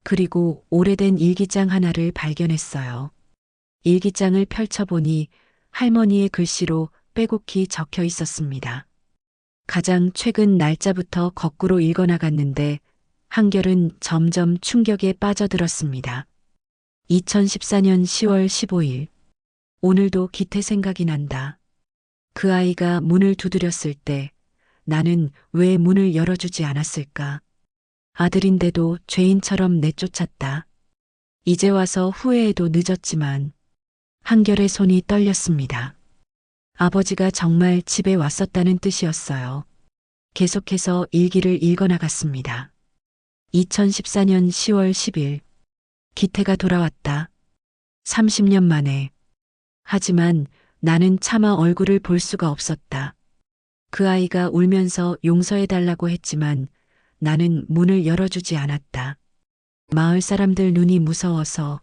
그리고 오래된 일기장 하나를 발견했어요. 일기장을 펼쳐보니 할머니의 글씨로 빼곡히 적혀 있었습니다. 가장 최근 날짜부터 거꾸로 읽어나갔는데 한결은 점점 충격에 빠져들었습니다. 2014년 10월 15일. 오늘도 기태 생각이 난다. 그 아이가 문을 두드렸을 때 나는 왜 문을 열어주지 않았을까? 아들인데도 죄인처럼 내쫓았다. 이제 와서 후회해도 늦었지만 한결의 손이 떨렸습니다. 아버지가 정말 집에 왔었다는 뜻이었어요. 계속해서 일기를 읽어나갔습니다. 2014년 10월 10일. 기태가 돌아왔다. 30년 만에. 하지만 나는 차마 얼굴을 볼 수가 없었다. 그 아이가 울면서 용서해달라고 했지만 나는 문을 열어주지 않았다. 마을 사람들 눈이 무서워서.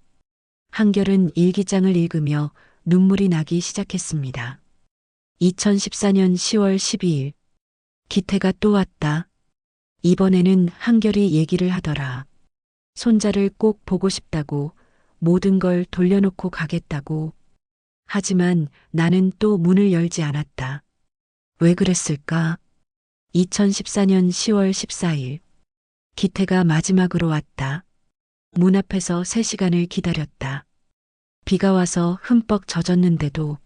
한결은 일기장을 읽으며 눈물이 나기 시작했습니다. 2014년 10월 12일. 기태가 또 왔다. 이번에는 한결이 얘기를 하더라. 손자를 꼭 보고 싶다고, 모든 걸 돌려놓고 가겠다고. 하지만 나는 또 문을 열지 않았다. 왜 그랬을까? 2014년 10월 14일. 기태가 마지막으로 왔다. 문 앞에서 3시간을 기다렸다. 비가 와서 흠뻑 젖었는데도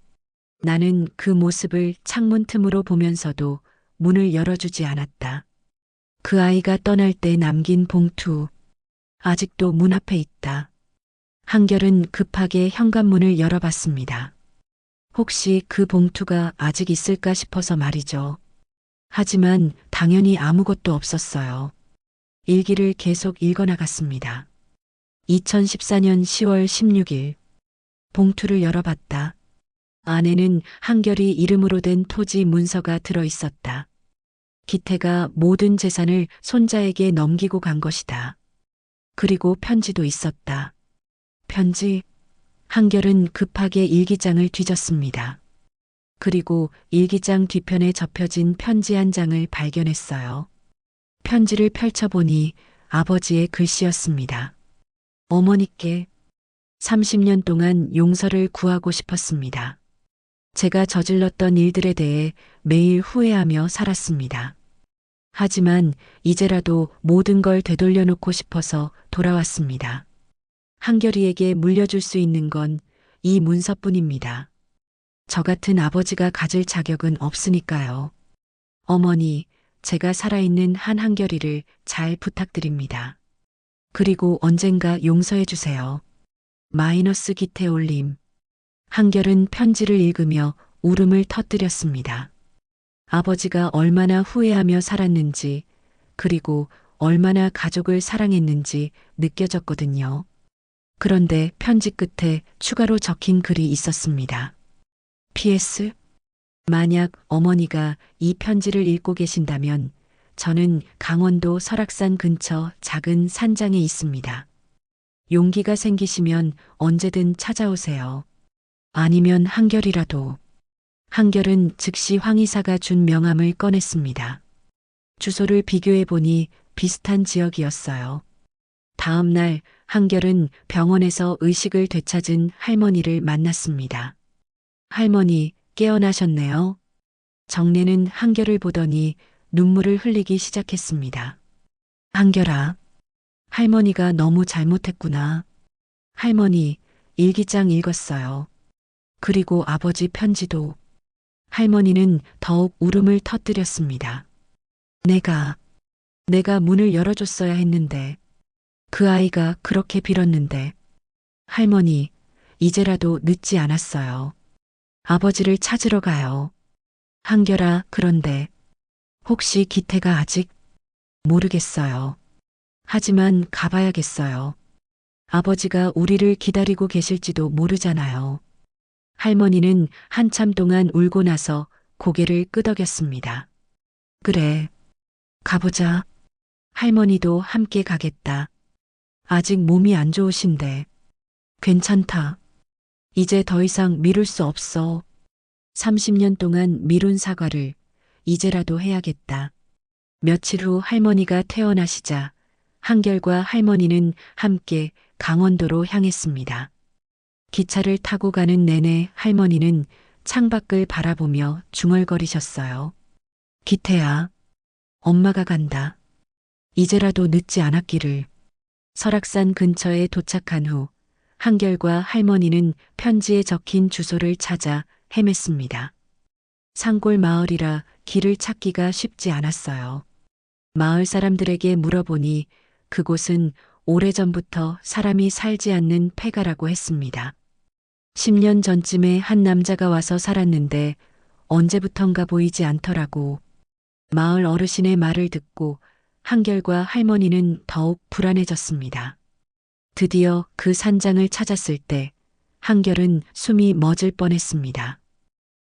나는 그 모습을 창문 틈으로 보면서도 문을 열어주지 않았다. 그 아이가 떠날 때 남긴 봉투. 아직도 문 앞에 있다. 한결은 급하게 현관문을 열어봤습니다. 혹시 그 봉투가 아직 있을까 싶어서 말이죠. 하지만 당연히 아무것도 없었어요. 일기를 계속 읽어나갔습니다. 2014년 10월 16일. 봉투를 열어봤다. 안에는 한결이 이름으로 된 토지 문서가 들어있었다. 기태가 모든 재산을 손자에게 넘기고 간 것이다. 그리고 편지도 있었다. 편지. 한결은 급하게 일기장을 뒤졌습니다. 그리고 일기장 뒤편에 접혀진 편지 한 장을 발견했어요. 편지를 펼쳐보니 아버지의 글씨였습니다. 어머니께 30년 동안 용서를 구하고 싶었습니다. 제가 저질렀던 일들에 대해 매일 후회하며 살았습니다. 하지만 이제라도 모든 걸 되돌려 놓고 싶어서 돌아왔습니다. 한결이에게 물려줄 수 있는 건 이 문서뿐입니다. 저 같은 아버지가 가질 자격은 없으니까요. 어머니, 제가 살아있는 한결이를 잘 부탁드립니다. 그리고 언젠가 용서해 주세요. 마이너스 기태 올림. 한결은 편지를 읽으며 울음을 터뜨렸습니다. 아버지가 얼마나 후회하며 살았는지, 그리고 얼마나 가족을 사랑했는지 느껴졌거든요. 그런데 편지 끝에 추가로 적힌 글이 있었습니다. PS. 만약 어머니가 이 편지를 읽고 계신다면 저는 강원도 설악산 근처 작은 산장에 있습니다. 용기가 생기시면 언제든 찾아오세요. 아니면 한결이라도. 한결은 즉시 황 이사가 준 명함을 꺼냈습니다. 주소를 비교해 보니 비슷한 지역이었어요. 다음 날 한결은 병원에서 의식을 되찾은 할머니를 만났습니다. 할머니, 깨어나셨네요. 정내는 한결을 보더니 눈물을 흘리기 시작했습니다. 한결아, 할머니가 너무 잘못했구나. 할머니, 일기장 읽었어요. 그리고 아버지 편지도. 할머니는 더욱 울음을 터뜨렸습니다. 내가 문을 열어줬어야 했는데, 그 아이가 그렇게 빌었는데. 할머니, 이제라도 늦지 않았어요. 아버지를 찾으러 가요. 한결아, 그런데 혹시 기태가 아직? 모르겠어요. 하지만 가봐야겠어요. 아버지가 우리를 기다리고 계실지도 모르잖아요. 할머니는 한참 동안 울고 나서 고개를 끄덕였습니다. 그래, 가보자. 할머니도 함께 가겠다. 아직 몸이 안 좋으신데. 괜찮다. 이제 더 이상 미룰 수 없어. 30년 동안 미룬 사과를 이제라도 해야겠다. 며칠 후 할머니가 태어나시자 한결과 할머니는 함께 강원도로 향했습니다. 기차를 타고 가는 내내 할머니는 창밖을 바라보며 중얼거리셨어요. 기태야, 엄마가 간다. 이제라도 늦지 않았기를. 설악산 근처에 도착한 후 한결과 할머니는 편지에 적힌 주소를 찾아 헤맸습니다. 산골 마을이라 길을 찾기가 쉽지 않았어요. 마을 사람들에게 물어보니 그곳은 오래전부터 사람이 살지 않는 폐가라고 했습니다. 10년 전쯤에 한 남자가 와서 살았는데 언제부턴가 보이지 않더라고. 마을 어르신의 말을 듣고 한결과 할머니는 더욱 불안해졌습니다. 드디어 그 산장을 찾았을 때 한결은 숨이 멎을 뻔했습니다.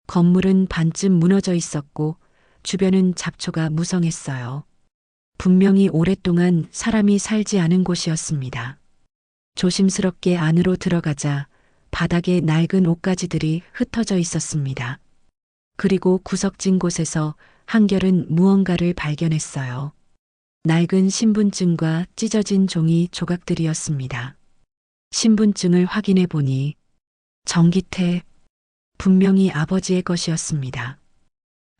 건물은 반쯤 무너져 있었고 주변은 잡초가 무성했어요. 분명히 오랫동안 사람이 살지 않은 곳이었습니다. 조심스럽게 안으로 들어가자 바닥에 낡은 옷가지들이 흩어져 있었습니다. 그리고 구석진 곳에서 한결은 무언가를 발견했어요. 낡은 신분증과 찢어진 종이 조각들이었습니다. 신분증을 확인해 보니 정기태, 분명히 아버지의 것이었습니다.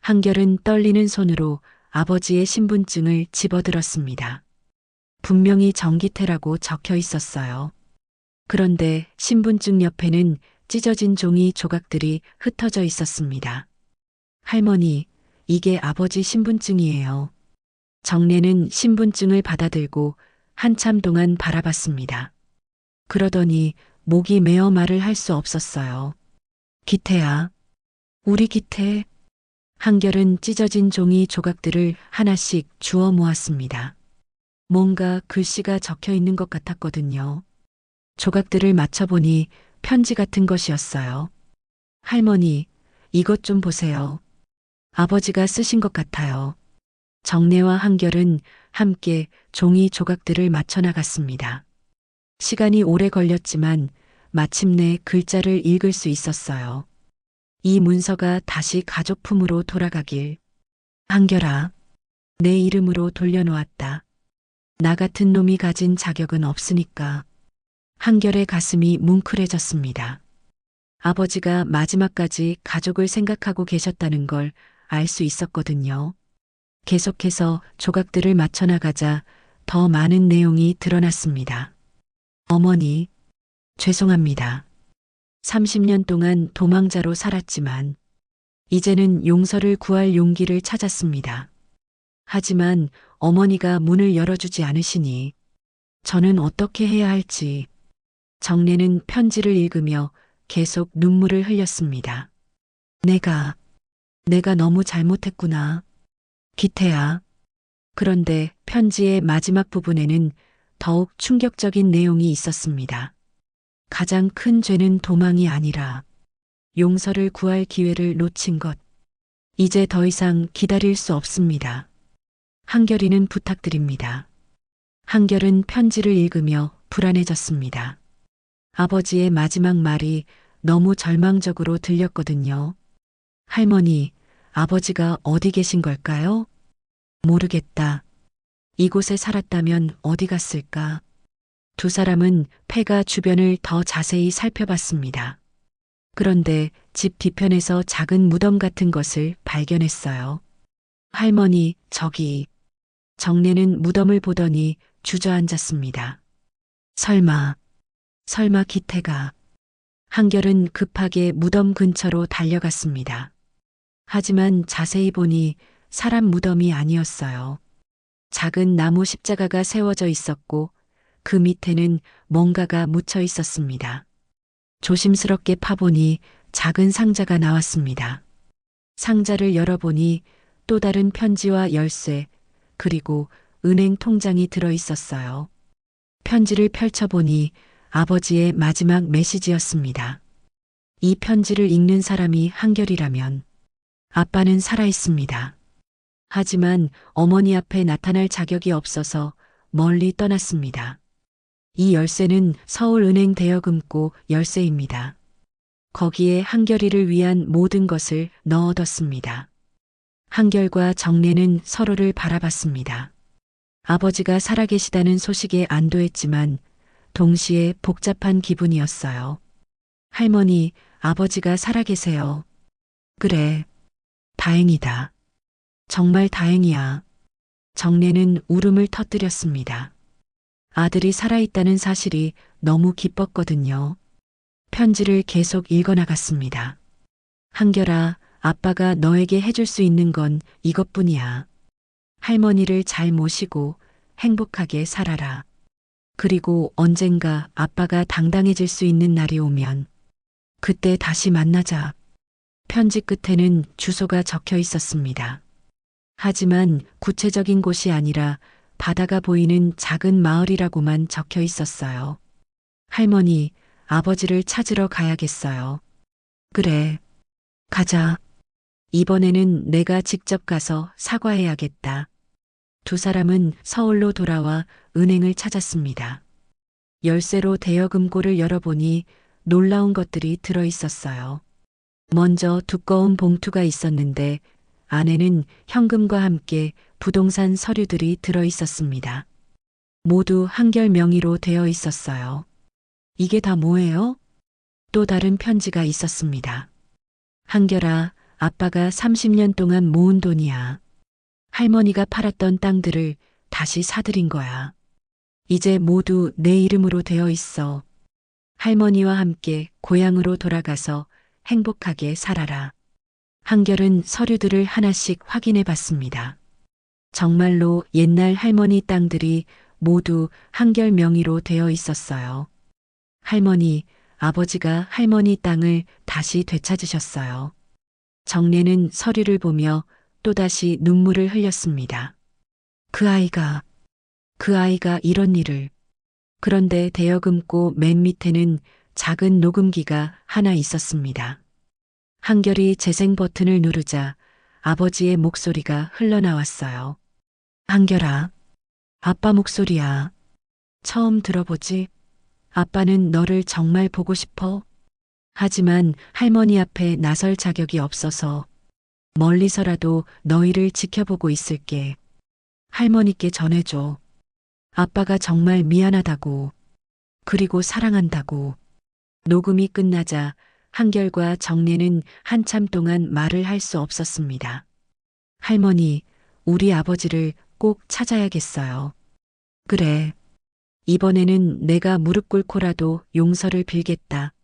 한결은 떨리는 손으로 아버지의 신분증을 집어들었습니다. 분명히 정기태라고 적혀 있었어요. 그런데 신분증 옆에는 찢어진 종이 조각들이 흩어져 있었습니다. 할머니, 이게 아버지 신분증이에요. 정래는 신분증을 받아들고 한참 동안 바라봤습니다. 그러더니 목이 메어 말을 할 수 없었어요. 기태야, 우리 기태. 한결은 찢어진 종이 조각들을 하나씩 주워 모았습니다. 뭔가 글씨가 적혀 있는 것 같았거든요. 조각들을 맞춰보니 편지 같은 것이었어요. 할머니, 이것 좀 보세요. 아버지가 쓰신 것 같아요. 정래와 한결은 함께 종이 조각들을 맞춰 나갔습니다. 시간이 오래 걸렸지만 마침내 글자를 읽을 수 있었어요. 이 문서가 다시 가족품으로 돌아가길. 한결아, 내 이름으로 돌려놓았다. 나 같은 놈이 가진 자격은 없으니까. 한결의 가슴이 뭉클해졌습니다. 아버지가 마지막까지 가족을 생각하고 계셨다는 걸 알 수 있었거든요. 계속해서 조각들을 맞춰나가자 더 많은 내용이 드러났습니다. 어머니, 죄송합니다. 30년 동안 도망자로 살았지만 이제는 용서를 구할 용기를 찾았습니다. 하지만 어머니가 문을 열어주지 않으시니 저는 어떻게 해야 할지. 정래는 편지를 읽으며 계속 눈물을 흘렸습니다. 내가 너무 잘못했구나. 기태야. 그런데 편지의 마지막 부분에는 더욱 충격적인 내용이 있었습니다. 가장 큰 죄는 도망이 아니라 용서를 구할 기회를 놓친 것. 이제 더 이상 기다릴 수 없습니다. 한결이는 부탁드립니다. 한결은 편지를 읽으며 불안해졌습니다. 아버지의 마지막 말이 너무 절망적으로 들렸거든요. 할머니, 아버지가 어디 계신 걸까요? 모르겠다. 이곳에 살았다면 어디 갔을까? 두 사람은 폐가 주변을 더 자세히 살펴봤습니다. 그런데 집 뒤편에서 작은 무덤 같은 것을 발견했어요. 할머니, 저기. 정래는 무덤을 보더니 주저앉았습니다. 설마 기태가. 한결은 급하게 무덤 근처로 달려갔습니다. 하지만 자세히 보니 사람 무덤이 아니었어요. 작은 나무 십자가가 세워져 있었고 그 밑에는 뭔가가 묻혀 있었습니다. 조심스럽게 파보니 작은 상자가 나왔습니다. 상자를 열어보니 또 다른 편지와 열쇠, 그리고 은행 통장이 들어 있었어요. 편지를 펼쳐보니 아버지의 마지막 메시지였습니다. 이 편지를 읽는 사람이 한결이라면 아빠는 살아 있습니다. 하지만 어머니 앞에 나타날 자격이 없어서 멀리 떠났습니다. 이 열쇠는 서울은행 대여금고 열쇠입니다. 거기에 한결이를 위한 모든 것을 넣어뒀습니다. 한결과 정래는 서로를 바라봤습니다. 아버지가 살아계시다는 소식에 안도했지만 동시에 복잡한 기분이었어요. 할머니, 아버지가 살아계세요. 그래, 다행이다. 정말 다행이야. 정래는 울음을 터뜨렸습니다. 아들이 살아있다는 사실이 너무 기뻤거든요. 편지를 계속 읽어나갔습니다. 한결아, 아빠가 너에게 해줄 수 있는 건 이것뿐이야. 할머니를 잘 모시고 행복하게 살아라. 그리고 언젠가 아빠가 당당해질 수 있는 날이 오면 그때 다시 만나자. 편지 끝에는 주소가 적혀 있었습니다. 하지만 구체적인 곳이 아니라 바다가 보이는 작은 마을이라고만 적혀 있었어요. 할머니, 아버지를 찾으러 가야겠어요. 그래, 가자. 이번에는 내가 직접 가서 사과해야겠다. 두 사람은 서울로 돌아와 은행을 찾았습니다. 열쇠로 대여금고를 열어보니 놀라운 것들이 들어 있었어요. 먼저 두꺼운 봉투가 있었는데 안에는 현금과 함께 부동산 서류들이 들어 있었습니다. 모두 한결 명의로 되어 있었어요. 이게 다 뭐예요? 또 다른 편지가 있었습니다. 한결아, 아빠가 30년 동안 모은 돈이야. 할머니가 팔았던 땅들을 다시 사들인 거야. 이제 모두 내 이름으로 되어 있어. 할머니와 함께 고향으로 돌아가서 행복하게 살아라. 한결은 서류들을 하나씩 확인해 봤습니다. 정말로 옛날 할머니 땅들이 모두 한결 명의로 되어 있었어요. 할머니, 아버지가 할머니 땅을 다시 되찾으셨어요. 정래는 서류를 보며 또다시 눈물을 흘렸습니다. 그 아이가 이런 일을. 그런데 대여금고 맨 밑에는 작은 녹음기가 하나 있었습니다. 한결이 재생 버튼을 누르자 아버지의 목소리가 흘러나왔어요. 한결아, 아빠 목소리야. 처음 들어보지? 아빠는 너를 정말 보고 싶어? 하지만 할머니 앞에 나설 자격이 없어서 멀리서라도 너희를 지켜보고 있을게. 할머니께 전해줘. 아빠가 정말 미안하다고. 그리고 사랑한다고. 녹음이 끝나자 한결과 정례는 한참 동안 말을 할 수 없었습니다. 할머니, 우리 아버지를 꼭 찾아야겠어요. 그래. 이번에는 내가 무릎 꿇고라도 용서를 빌겠다.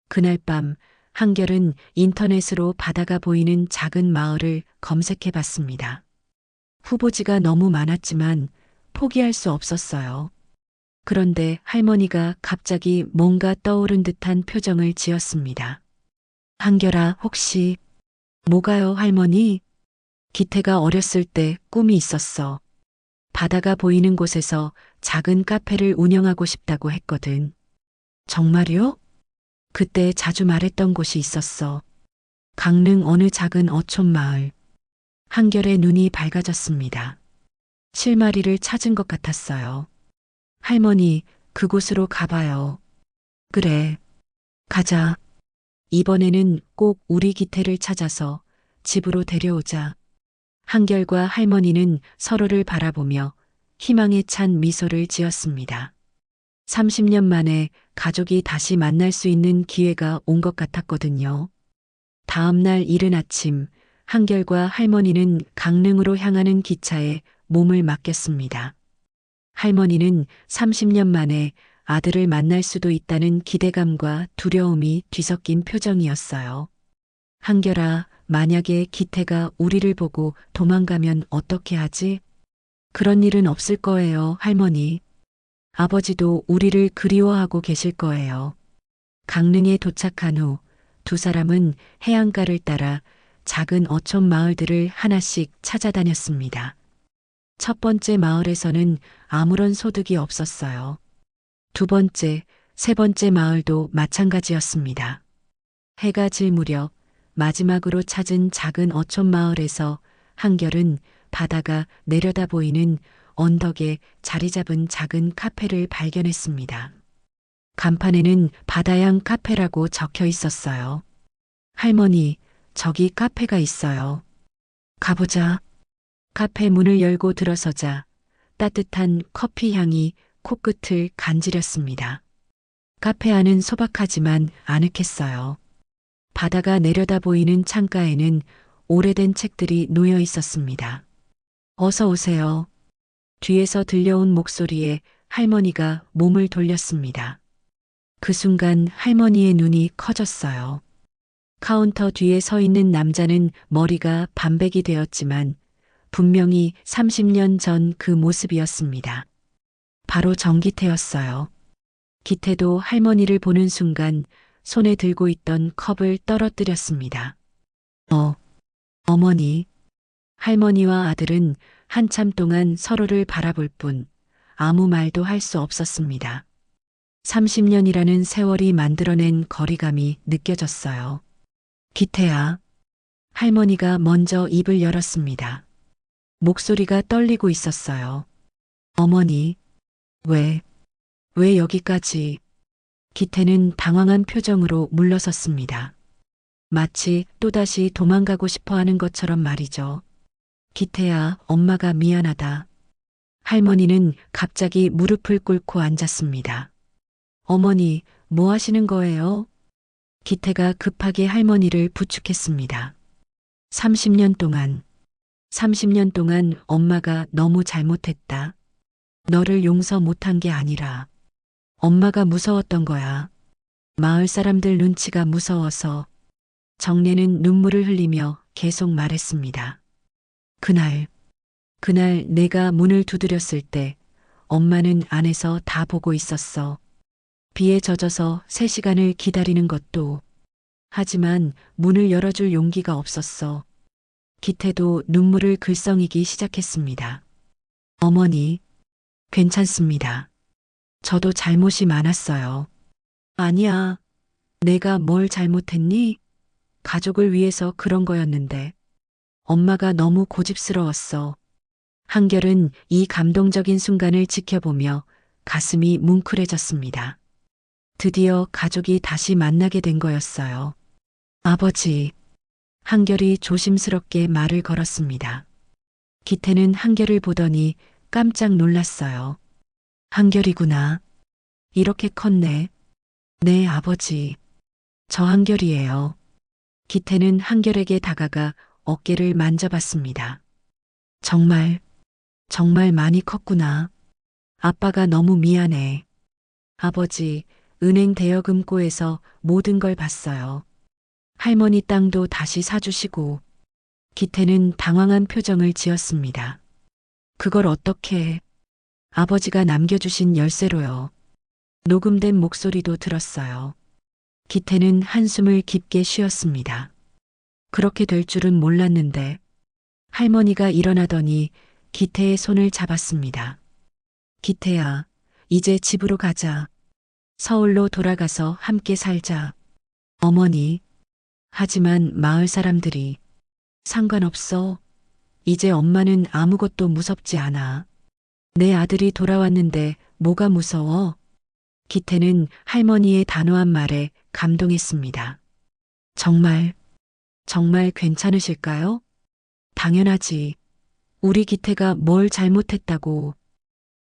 그날 밤 한결은 인터넷으로 바다가 보이는 작은 마을을 검색해 봤습니다. 후보지가 너무 많았지만 포기할 수 없었어요. 그런데 할머니가 갑자기 뭔가 떠오른 듯한 표정을 지었습니다. 한결아, 혹시 뭐가요, 할머니? 기태가 어렸을 때 꿈이 있었어. 바다가 보이는 곳에서 작은 카페를 운영하고 싶다고 했거든. 정말요? 그때 자주 말했던 곳이 있었어. 강릉 어느 작은 어촌 마을. 한결의 눈이 밝아졌습니다. 실마리를 찾은 것 같았어요. 할머니, 그곳으로 가봐요. 그래. 가자. 이번에는 꼭 우리 기태를 찾아서 집으로 데려오자. 한결과 할머니는 서로를 바라보며 희망에 찬 미소를 지었습니다. 30년 만에 가족이 다시 만날 수 있는 기회가 온 것 같았거든요. 다음 날 이른 아침, 한결과 할머니는 강릉으로 향하는 기차에 몸을 맡겼습니다. 할머니는 30년 만에 아들을 만날 수도 있다는 기대감과 두려움이 뒤섞인 표정이었어요. 한결아, 만약에 기태가 우리를 보고 도망가면 어떻게 하지? 그런 일은 없을 거예요, 할머니. 아버지도 우리를 그리워하고 계실 거예요. 강릉에 도착한 후 두 사람은 해안가를 따라 작은 어촌 마을들을 하나씩 찾아다녔습니다. 첫 번째 마을에서는 아무런 소득이 없었어요. 두 번째, 세 번째 마을도 마찬가지였습니다. 해가 질 무렵 마지막으로 찾은 작은 어촌 마을에서 한결은 바다가 내려다 보이는 언덕에 자리 잡은 작은 카페를 발견했습니다. 간판에는 바다양 카페라고 적혀 있었어요. 할머니, 저기 카페가 있어요. 가보자. 카페 문을 열고 들어서자 따뜻한 커피 향이 코끝을 간지렸습니다. 카페 안은 소박하지만 아늑했어요. 바다가 내려다 보이는 창가에는 오래된 책들이 놓여 있었습니다. 어서 오세요. 뒤에서 들려온 목소리에 할머니가 몸을 돌렸습니다. 그 순간 할머니의 눈이 커졌어요. 카운터 뒤에 서 있는 남자는 머리가 반백이 되었지만 분명히 30년 전 그 모습이었습니다. 바로 정기태였어요. 기태도 할머니를 보는 순간 손에 들고 있던 컵을 떨어뜨렸습니다. 어머니. 할머니와 아들은 한참 동안 서로를 바라볼 뿐 아무 말도 할 수 없었습니다. 30년이라는 세월이 만들어낸 거리감이 느껴졌어요. 기태야. 할머니가 먼저 입을 열었습니다. 목소리가 떨리고 있었어요. 어머니, 왜 여기까지? 기태는 당황한 표정으로 물러섰습니다. 마치 또다시 도망가고 싶어 하는 것처럼 말이죠. 기태야, 엄마가 미안하다. 할머니는 갑자기 무릎을 꿇고 앉았습니다. 어머니, 뭐 하시는 거예요? 기태가 급하게 할머니를 부축했습니다. 30년 동안 엄마가 너무 잘못했다. 너를 용서 못한 게 아니라 엄마가 무서웠던 거야. 마을 사람들 눈치가 무서워서. 정례는 눈물을 흘리며 계속 말했습니다. 그날 내가 문을 두드렸을 때 엄마는 안에서 다 보고 있었어. 비에 젖어서 3시간을 기다리는 것도. 하지만 문을 열어줄 용기가 없었어. 기태도 눈물을 글썽이기 시작했습니다. 어머니, 괜찮습니다. 저도 잘못이 많았어요. 아니야. 내가 뭘 잘못했니? 가족을 위해서 그런 거였는데. 엄마가 너무 고집스러웠어. 한결은 이 감동적인 순간을 지켜보며 가슴이 뭉클해졌습니다. 드디어 가족이 다시 만나게 된 거였어요. 아버지, 한결이 조심스럽게 말을 걸었습니다. 기태는 한결을 보더니 깜짝 놀랐어요. 한결이구나. 이렇게 컸네. 네, 아버지. 저 한결이에요. 기태는 한결에게 다가가 어깨를 만져봤습니다. 정말, 정말 많이 컸구나. 아빠가 너무 미안해. 아버지, 은행 대여금고에서 모든 걸 봤어요. 할머니 땅도 다시 사주시고. 기태는 당황한 표정을 지었습니다. 그걸 어떻게 해? 아버지가 남겨주신 열쇠로요. 녹음된 목소리도 들었어요. 기태는 한숨을 깊게 쉬었습니다. 그렇게 될 줄은 몰랐는데. 할머니가 일어나더니 기태의 손을 잡았습니다. 기태야, 이제 집으로 가자. 서울로 돌아가서 함께 살자. 어머니. 하지만 마을 사람들이 상관없어. 이제 엄마는 아무것도 무섭지 않아. 내 아들이 돌아왔는데 뭐가 무서워? 기태는 할머니의 단호한 말에 감동했습니다. 정말, 정말 괜찮으실까요? 당연하지. 우리 기태가 뭘 잘못했다고.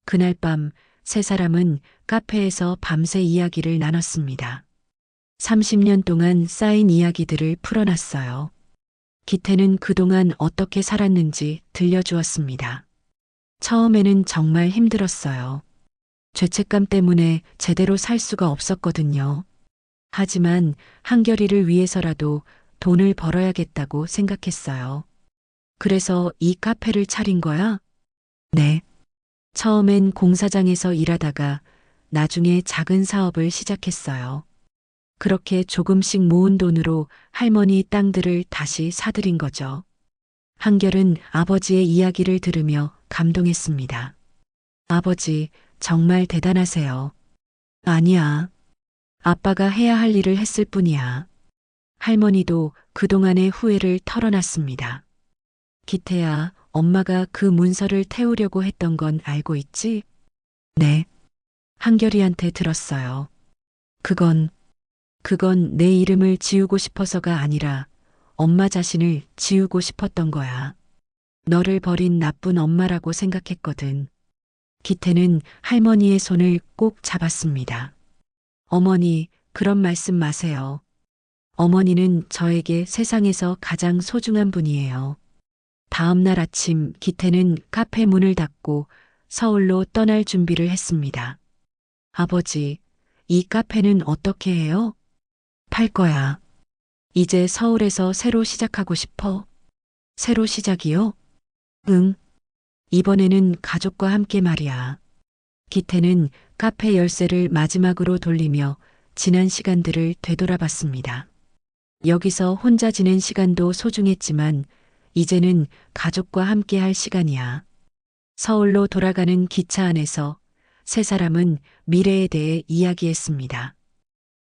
그날 밤 세 사람은 카페에서 밤새 이야기를 나눴습니다. 30년 동안 쌓인 이야기들을 풀어놨어요. 기태는 그동안 어떻게 살았는지 들려주었습니다. 처음에는 정말 힘들었어요. 죄책감 때문에 제대로 살 수가 없었거든요. 하지만 한결이를 위해서라도 돈을 벌어야겠다고 생각했어요. 그래서 이 카페를 차린 거야? 네. 처음엔 공사장에서 일하다가 나중에 작은 사업을 시작했어요. 그렇게 조금씩 모은 돈으로 할머니 땅들을 다시 사들인 거죠. 한결은 아버지의 이야기를 들으며 감동했습니다. 아버지, 정말 대단하세요. 아니야. 아빠가 해야 할 일을 했을 뿐이야. 할머니도 그동안의 후회를 털어놨습니다. 기태야, 엄마가 그 문서를 태우려고 했던 건 알고 있지? 네. 한결이한테 들었어요. 그건 내 이름을 지우고 싶어서가 아니라 엄마 자신을 지우고 싶었던 거야. 너를 버린 나쁜 엄마라고 생각했거든. 기태는 할머니의 손을 꼭 잡았습니다. 어머니, 그런 말씀 마세요. 어머니는 저에게 세상에서 가장 소중한 분이에요. 다음 날 아침 기태는 카페 문을 닫고 서울로 떠날 준비를 했습니다. 아버지, 이 카페는 어떻게 해요? 팔 거야. 이제 서울에서 새로 시작하고 싶어. 새로 시작이요? 응. 이번에는 가족과 함께 말이야. 기태는 카페 열쇠를 마지막으로 돌리며 지난 시간들을 되돌아봤습니다. 여기서 혼자 지낸 시간도 소중했지만 이제는 가족과 함께 할 시간이야. 서울로 돌아가는 기차 안에서 세 사람은 미래에 대해 이야기했습니다.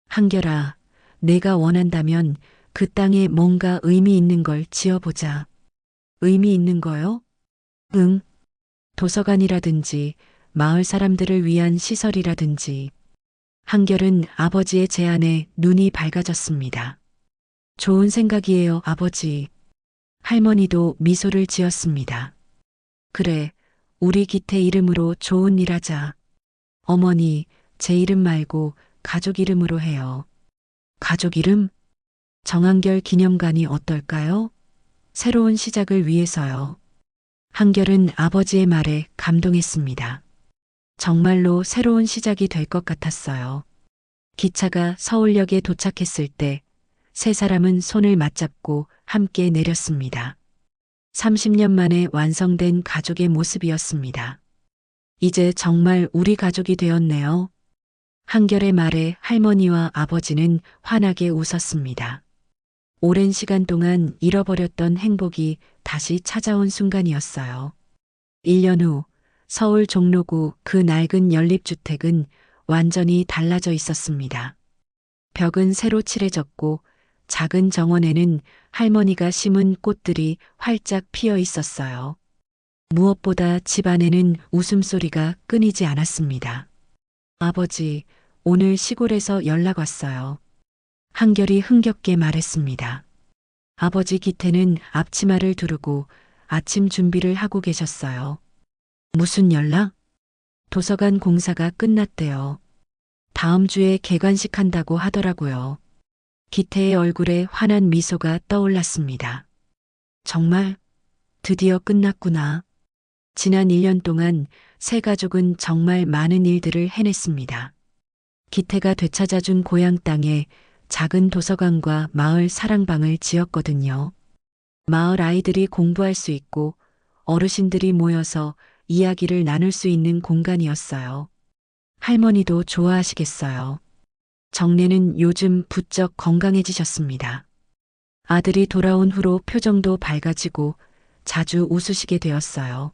한결아, 내가 원한다면 그 땅에 뭔가 의미 있는 걸 지어보자. 의미 있는 거요? 응. 도서관이라든지 마을 사람들을 위한 시설이라든지. 한결은 아버지의 제안에 눈이 밝아졌습니다. 좋은 생각이에요, 아버지. 할머니도 미소를 지었습니다. 그래, 우리 기태 이름으로 좋은 일 하자. 어머니, 제 이름 말고 가족 이름으로 해요. 가족 이름? 정한결 기념관이 어떨까요? 새로운 시작을 위해서요. 한결은 아버지의 말에 감동했습니다. 정말로 새로운 시작이 될 것 같았어요. 기차가 서울역에 도착했을 때 세 사람은 손을 맞잡고 함께 내렸습니다. 30년 만에 완성된 가족의 모습이었습니다. 이제 정말 우리 가족이 되었네요. 한결의 말에 할머니와 아버지는 환하게 웃었습니다. 오랜 시간 동안 잃어버렸던 행복이 다시 찾아온 순간이었어요. 1년 후 서울 종로구 그 낡은 연립주택은 완전히 달라져 있었습니다. 벽은 새로 칠해졌고 작은 정원에는 할머니가 심은 꽃들이 활짝 피어 있었어요. 무엇보다 집 안에는 웃음소리가 끊이지 않았습니다. 아버지, 오늘 시골에서 연락 왔어요. 한결이 흥겹게 말했습니다. 아버지 기태는 앞치마를 두르고 아침 준비를 하고 계셨어요. 무슨 연락? 도서관 공사가 끝났대요. 다음 주에 개관식 한다고 하더라고요. 기태의 얼굴에 환한 미소가 떠올랐습니다. 정말 드디어 끝났구나. 지난 1년 동안 세 가족은 정말 많은 일들을 해냈습니다. 기태가 되찾아준 고향 땅에 작은 도서관과 마을 사랑방을 지었거든요. 마을 아이들이 공부할 수 있고 어르신들이 모여서 이야기를 나눌 수 있는 공간이었어요. 할머니도 좋아하시겠어요. 정래는 요즘 부쩍 건강해지셨습니다. 아들이 돌아온 후로 표정도 밝아지고 자주 웃으시게 되었어요.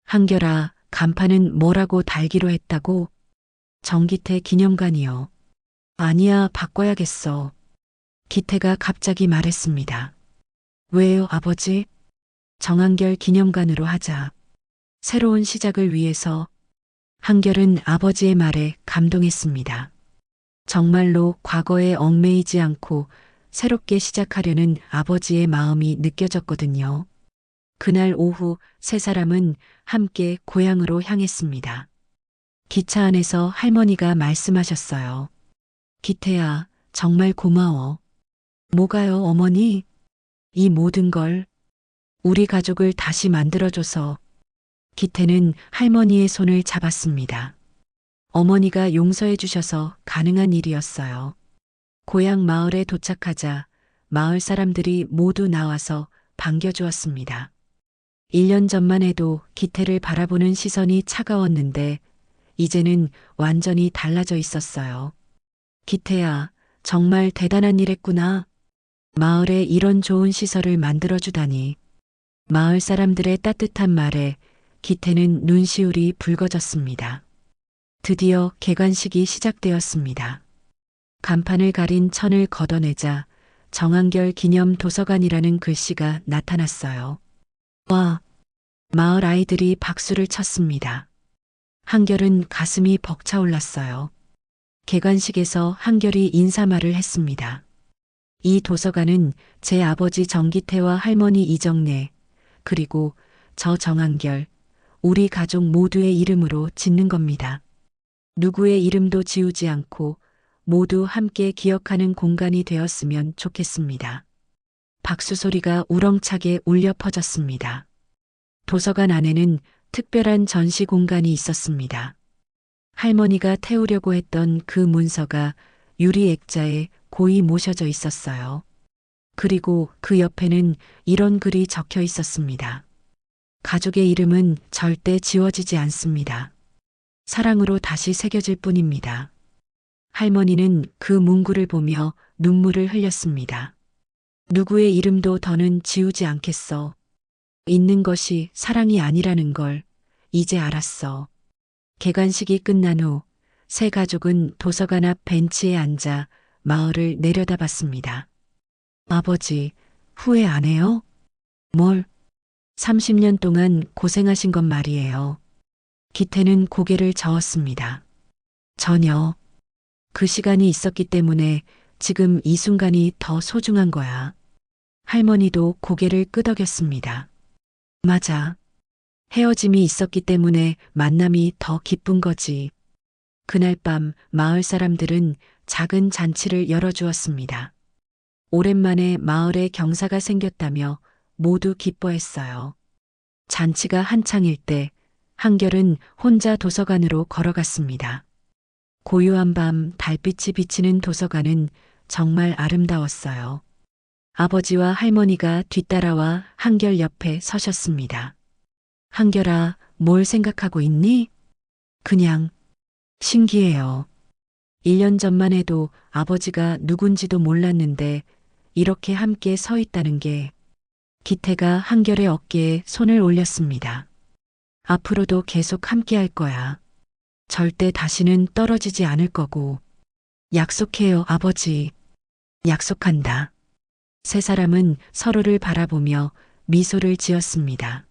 한결아, 간판은 뭐라고 달기로 했다고? 정기태 기념관이요. 아니야, 바꿔야겠어. 기태가 갑자기 말했습니다. 왜요, 아버지? 정한결 기념관으로 하자. 새로운 시작을 위해서. 한결은 아버지의 말에 감동했습니다. 정말로 과거에 얽매이지 않고 새롭게 시작하려는 아버지의 마음이 느껴졌거든요. 그날 오후 세 사람은 함께 고향으로 향했습니다. 기차 안에서 할머니가 말씀하셨어요. 기태야, 정말 고마워. 뭐가요, 어머니? 이 모든 걸 우리 가족을 다시 만들어줘서. 기태는 할머니의 손을 잡았습니다. 어머니가 용서해 주셔서 가능한 일이었어요. 고향 마을에 도착하자 마을 사람들이 모두 나와서 반겨주었습니다. 1년 전만 해도 기태를 바라보는 시선이 차가웠는데 이제는 완전히 달라져 있었어요. 기태야, 정말 대단한 일 했구나. 마을에 이런 좋은 시설을 만들어주다니. 마을 사람들의 따뜻한 말에 기태는 눈시울이 붉어졌습니다. 드디어 개관식이 시작되었습니다. 간판을 가린 천을 걷어내자 정한결 기념 도서관이라는 글씨가 나타났어요. 와! 마을 아이들이 박수를 쳤습니다. 한결은 가슴이 벅차올랐어요. 개관식에서 한결이 인사말을 했습니다. 이 도서관은 제 아버지 정기태와 할머니 이정래, 그리고 저 정한결, 우리 가족 모두의 이름으로 짓는 겁니다. 누구의 이름도 지우지 않고 모두 함께 기억하는 공간이 되었으면 좋겠습니다. 박수 소리가 우렁차게 울려 퍼졌습니다. 도서관 안에는 특별한 전시 공간이 있었습니다. 할머니가 태우려고 했던 그 문서가 유리 액자에 고이 모셔져 있었어요. 그리고 그 옆에는 이런 글이 적혀 있었습니다. 가족의 이름은 절대 지워지지 않습니다. 사랑으로 다시 새겨질 뿐입니다. 할머니는 그 문구를 보며 눈물을 흘렸습니다. 누구의 이름도 더는 지우지 않겠어. 있는 것이 사랑이 아니라는 걸 이제 알았어. 개관식이 끝난 후 세 가족은 도서관 앞 벤치에 앉아 마을을 내려다봤습니다. 아버지, 후회 안 해요? 뭘? 30년 동안 고생하신 건 말이에요. 기태는 고개를 저었습니다. 전혀. 그 시간이 있었기 때문에 지금 이 순간이 더 소중한 거야. 할머니도 고개를 끄덕였습니다. 맞아. 헤어짐이 있었기 때문에 만남이 더 기쁜 거지. 그날 밤 마을 사람들은 작은 잔치를 열어주었습니다. 오랜만에 마을에 경사가 생겼다며 모두 기뻐했어요. 잔치가 한창일 때 한결은 혼자 도서관으로 걸어갔습니다. 고요한 밤 달빛이 비치는 도서관은 정말 아름다웠어요. 아버지와 할머니가 뒤따라와 한결 옆에 서셨습니다. 한결아, 뭘 생각하고 있니? 그냥 신기해요. 1년 전만 해도 아버지가 누군지도 몰랐는데 이렇게 함께 서 있다는 게. 기태가 한결의 어깨에 손을 올렸습니다. 앞으로도 계속 함께 할 거야. 절대 다시는 떨어지지 않을 거고. 약속해요, 아버지. 약속한다. 세 사람은 서로를 바라보며 미소를 지었습니다.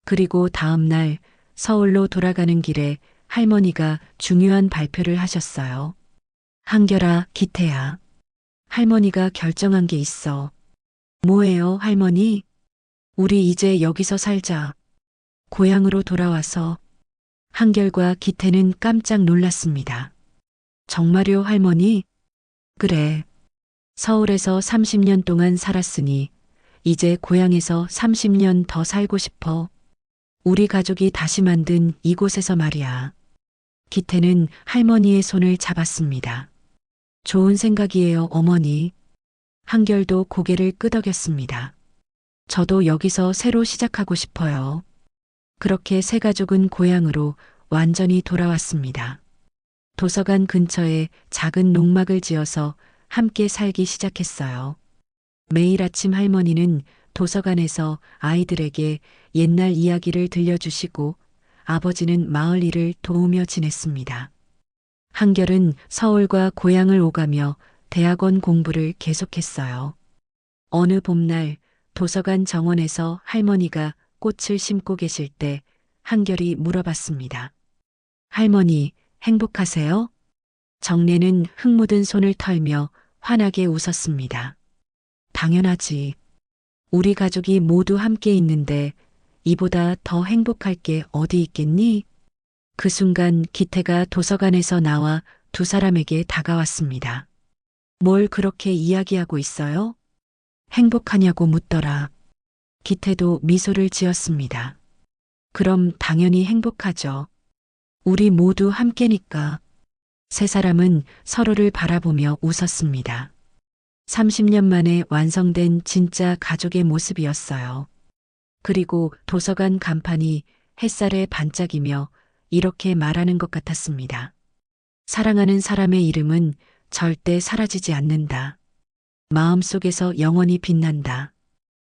그리고 다음 날 서울로 돌아가는 길에 할머니가 중요한 발표를 하셨어요. 한결아, 기태야. 할머니가 결정한 게 있어. 뭐예요, 할머니? 우리 이제 여기서 살자. 고향으로 돌아와서. 한결과 기태는 깜짝 놀랐습니다. 정말요, 할머니? 그래. 서울에서 30년 동안 살았으니 이제 고향에서 30년 더 살고 싶어. 우리 가족이 다시 만든 이곳에서 말이야. 기태는 할머니의 손을 잡았습니다. 좋은 생각이에요, 어머니. 한결도 고개를 끄덕였습니다. 저도 여기서 새로 시작하고 싶어요. 그렇게 세 가족은 고향으로 완전히 돌아왔습니다. 도서관 근처에 작은 농막을 지어서 함께 살기 시작했어요. 매일 아침 할머니는 도서관에서 아이들에게 옛날 이야기를 들려주시고 아버지는 마을 일을 도우며 지냈습니다. 한결은 서울과 고향을 오가며 대학원 공부를 계속했어요. 어느 봄날 도서관 정원에서 할머니가 꽃을 심고 계실 때 한결이 물어봤습니다. 할머니, 행복하세요? 정례는 흙 묻은 손을 털며 환하게 웃었습니다. 당연하지. 우리 가족이 모두 함께 있는데 이보다 더 행복할 게 어디 있겠니? 그 순간 기태가 도서관에서 나와 두 사람에게 다가왔습니다. 뭘 그렇게 이야기하고 있어요? 행복하냐고 묻더라. 기태도 미소를 지었습니다. 그럼 당연히 행복하죠. 우리 모두 함께니까. 세 사람은 서로를 바라보며 웃었습니다. 30년 만에 완성된 진짜 가족의 모습이었어요. 그리고 도서관 간판이 햇살에 반짝이며 이렇게 말하는 것 같았습니다. 사랑하는 사람의 이름은 절대 사라지지 않는다. 마음속에서 영원히 빛난다.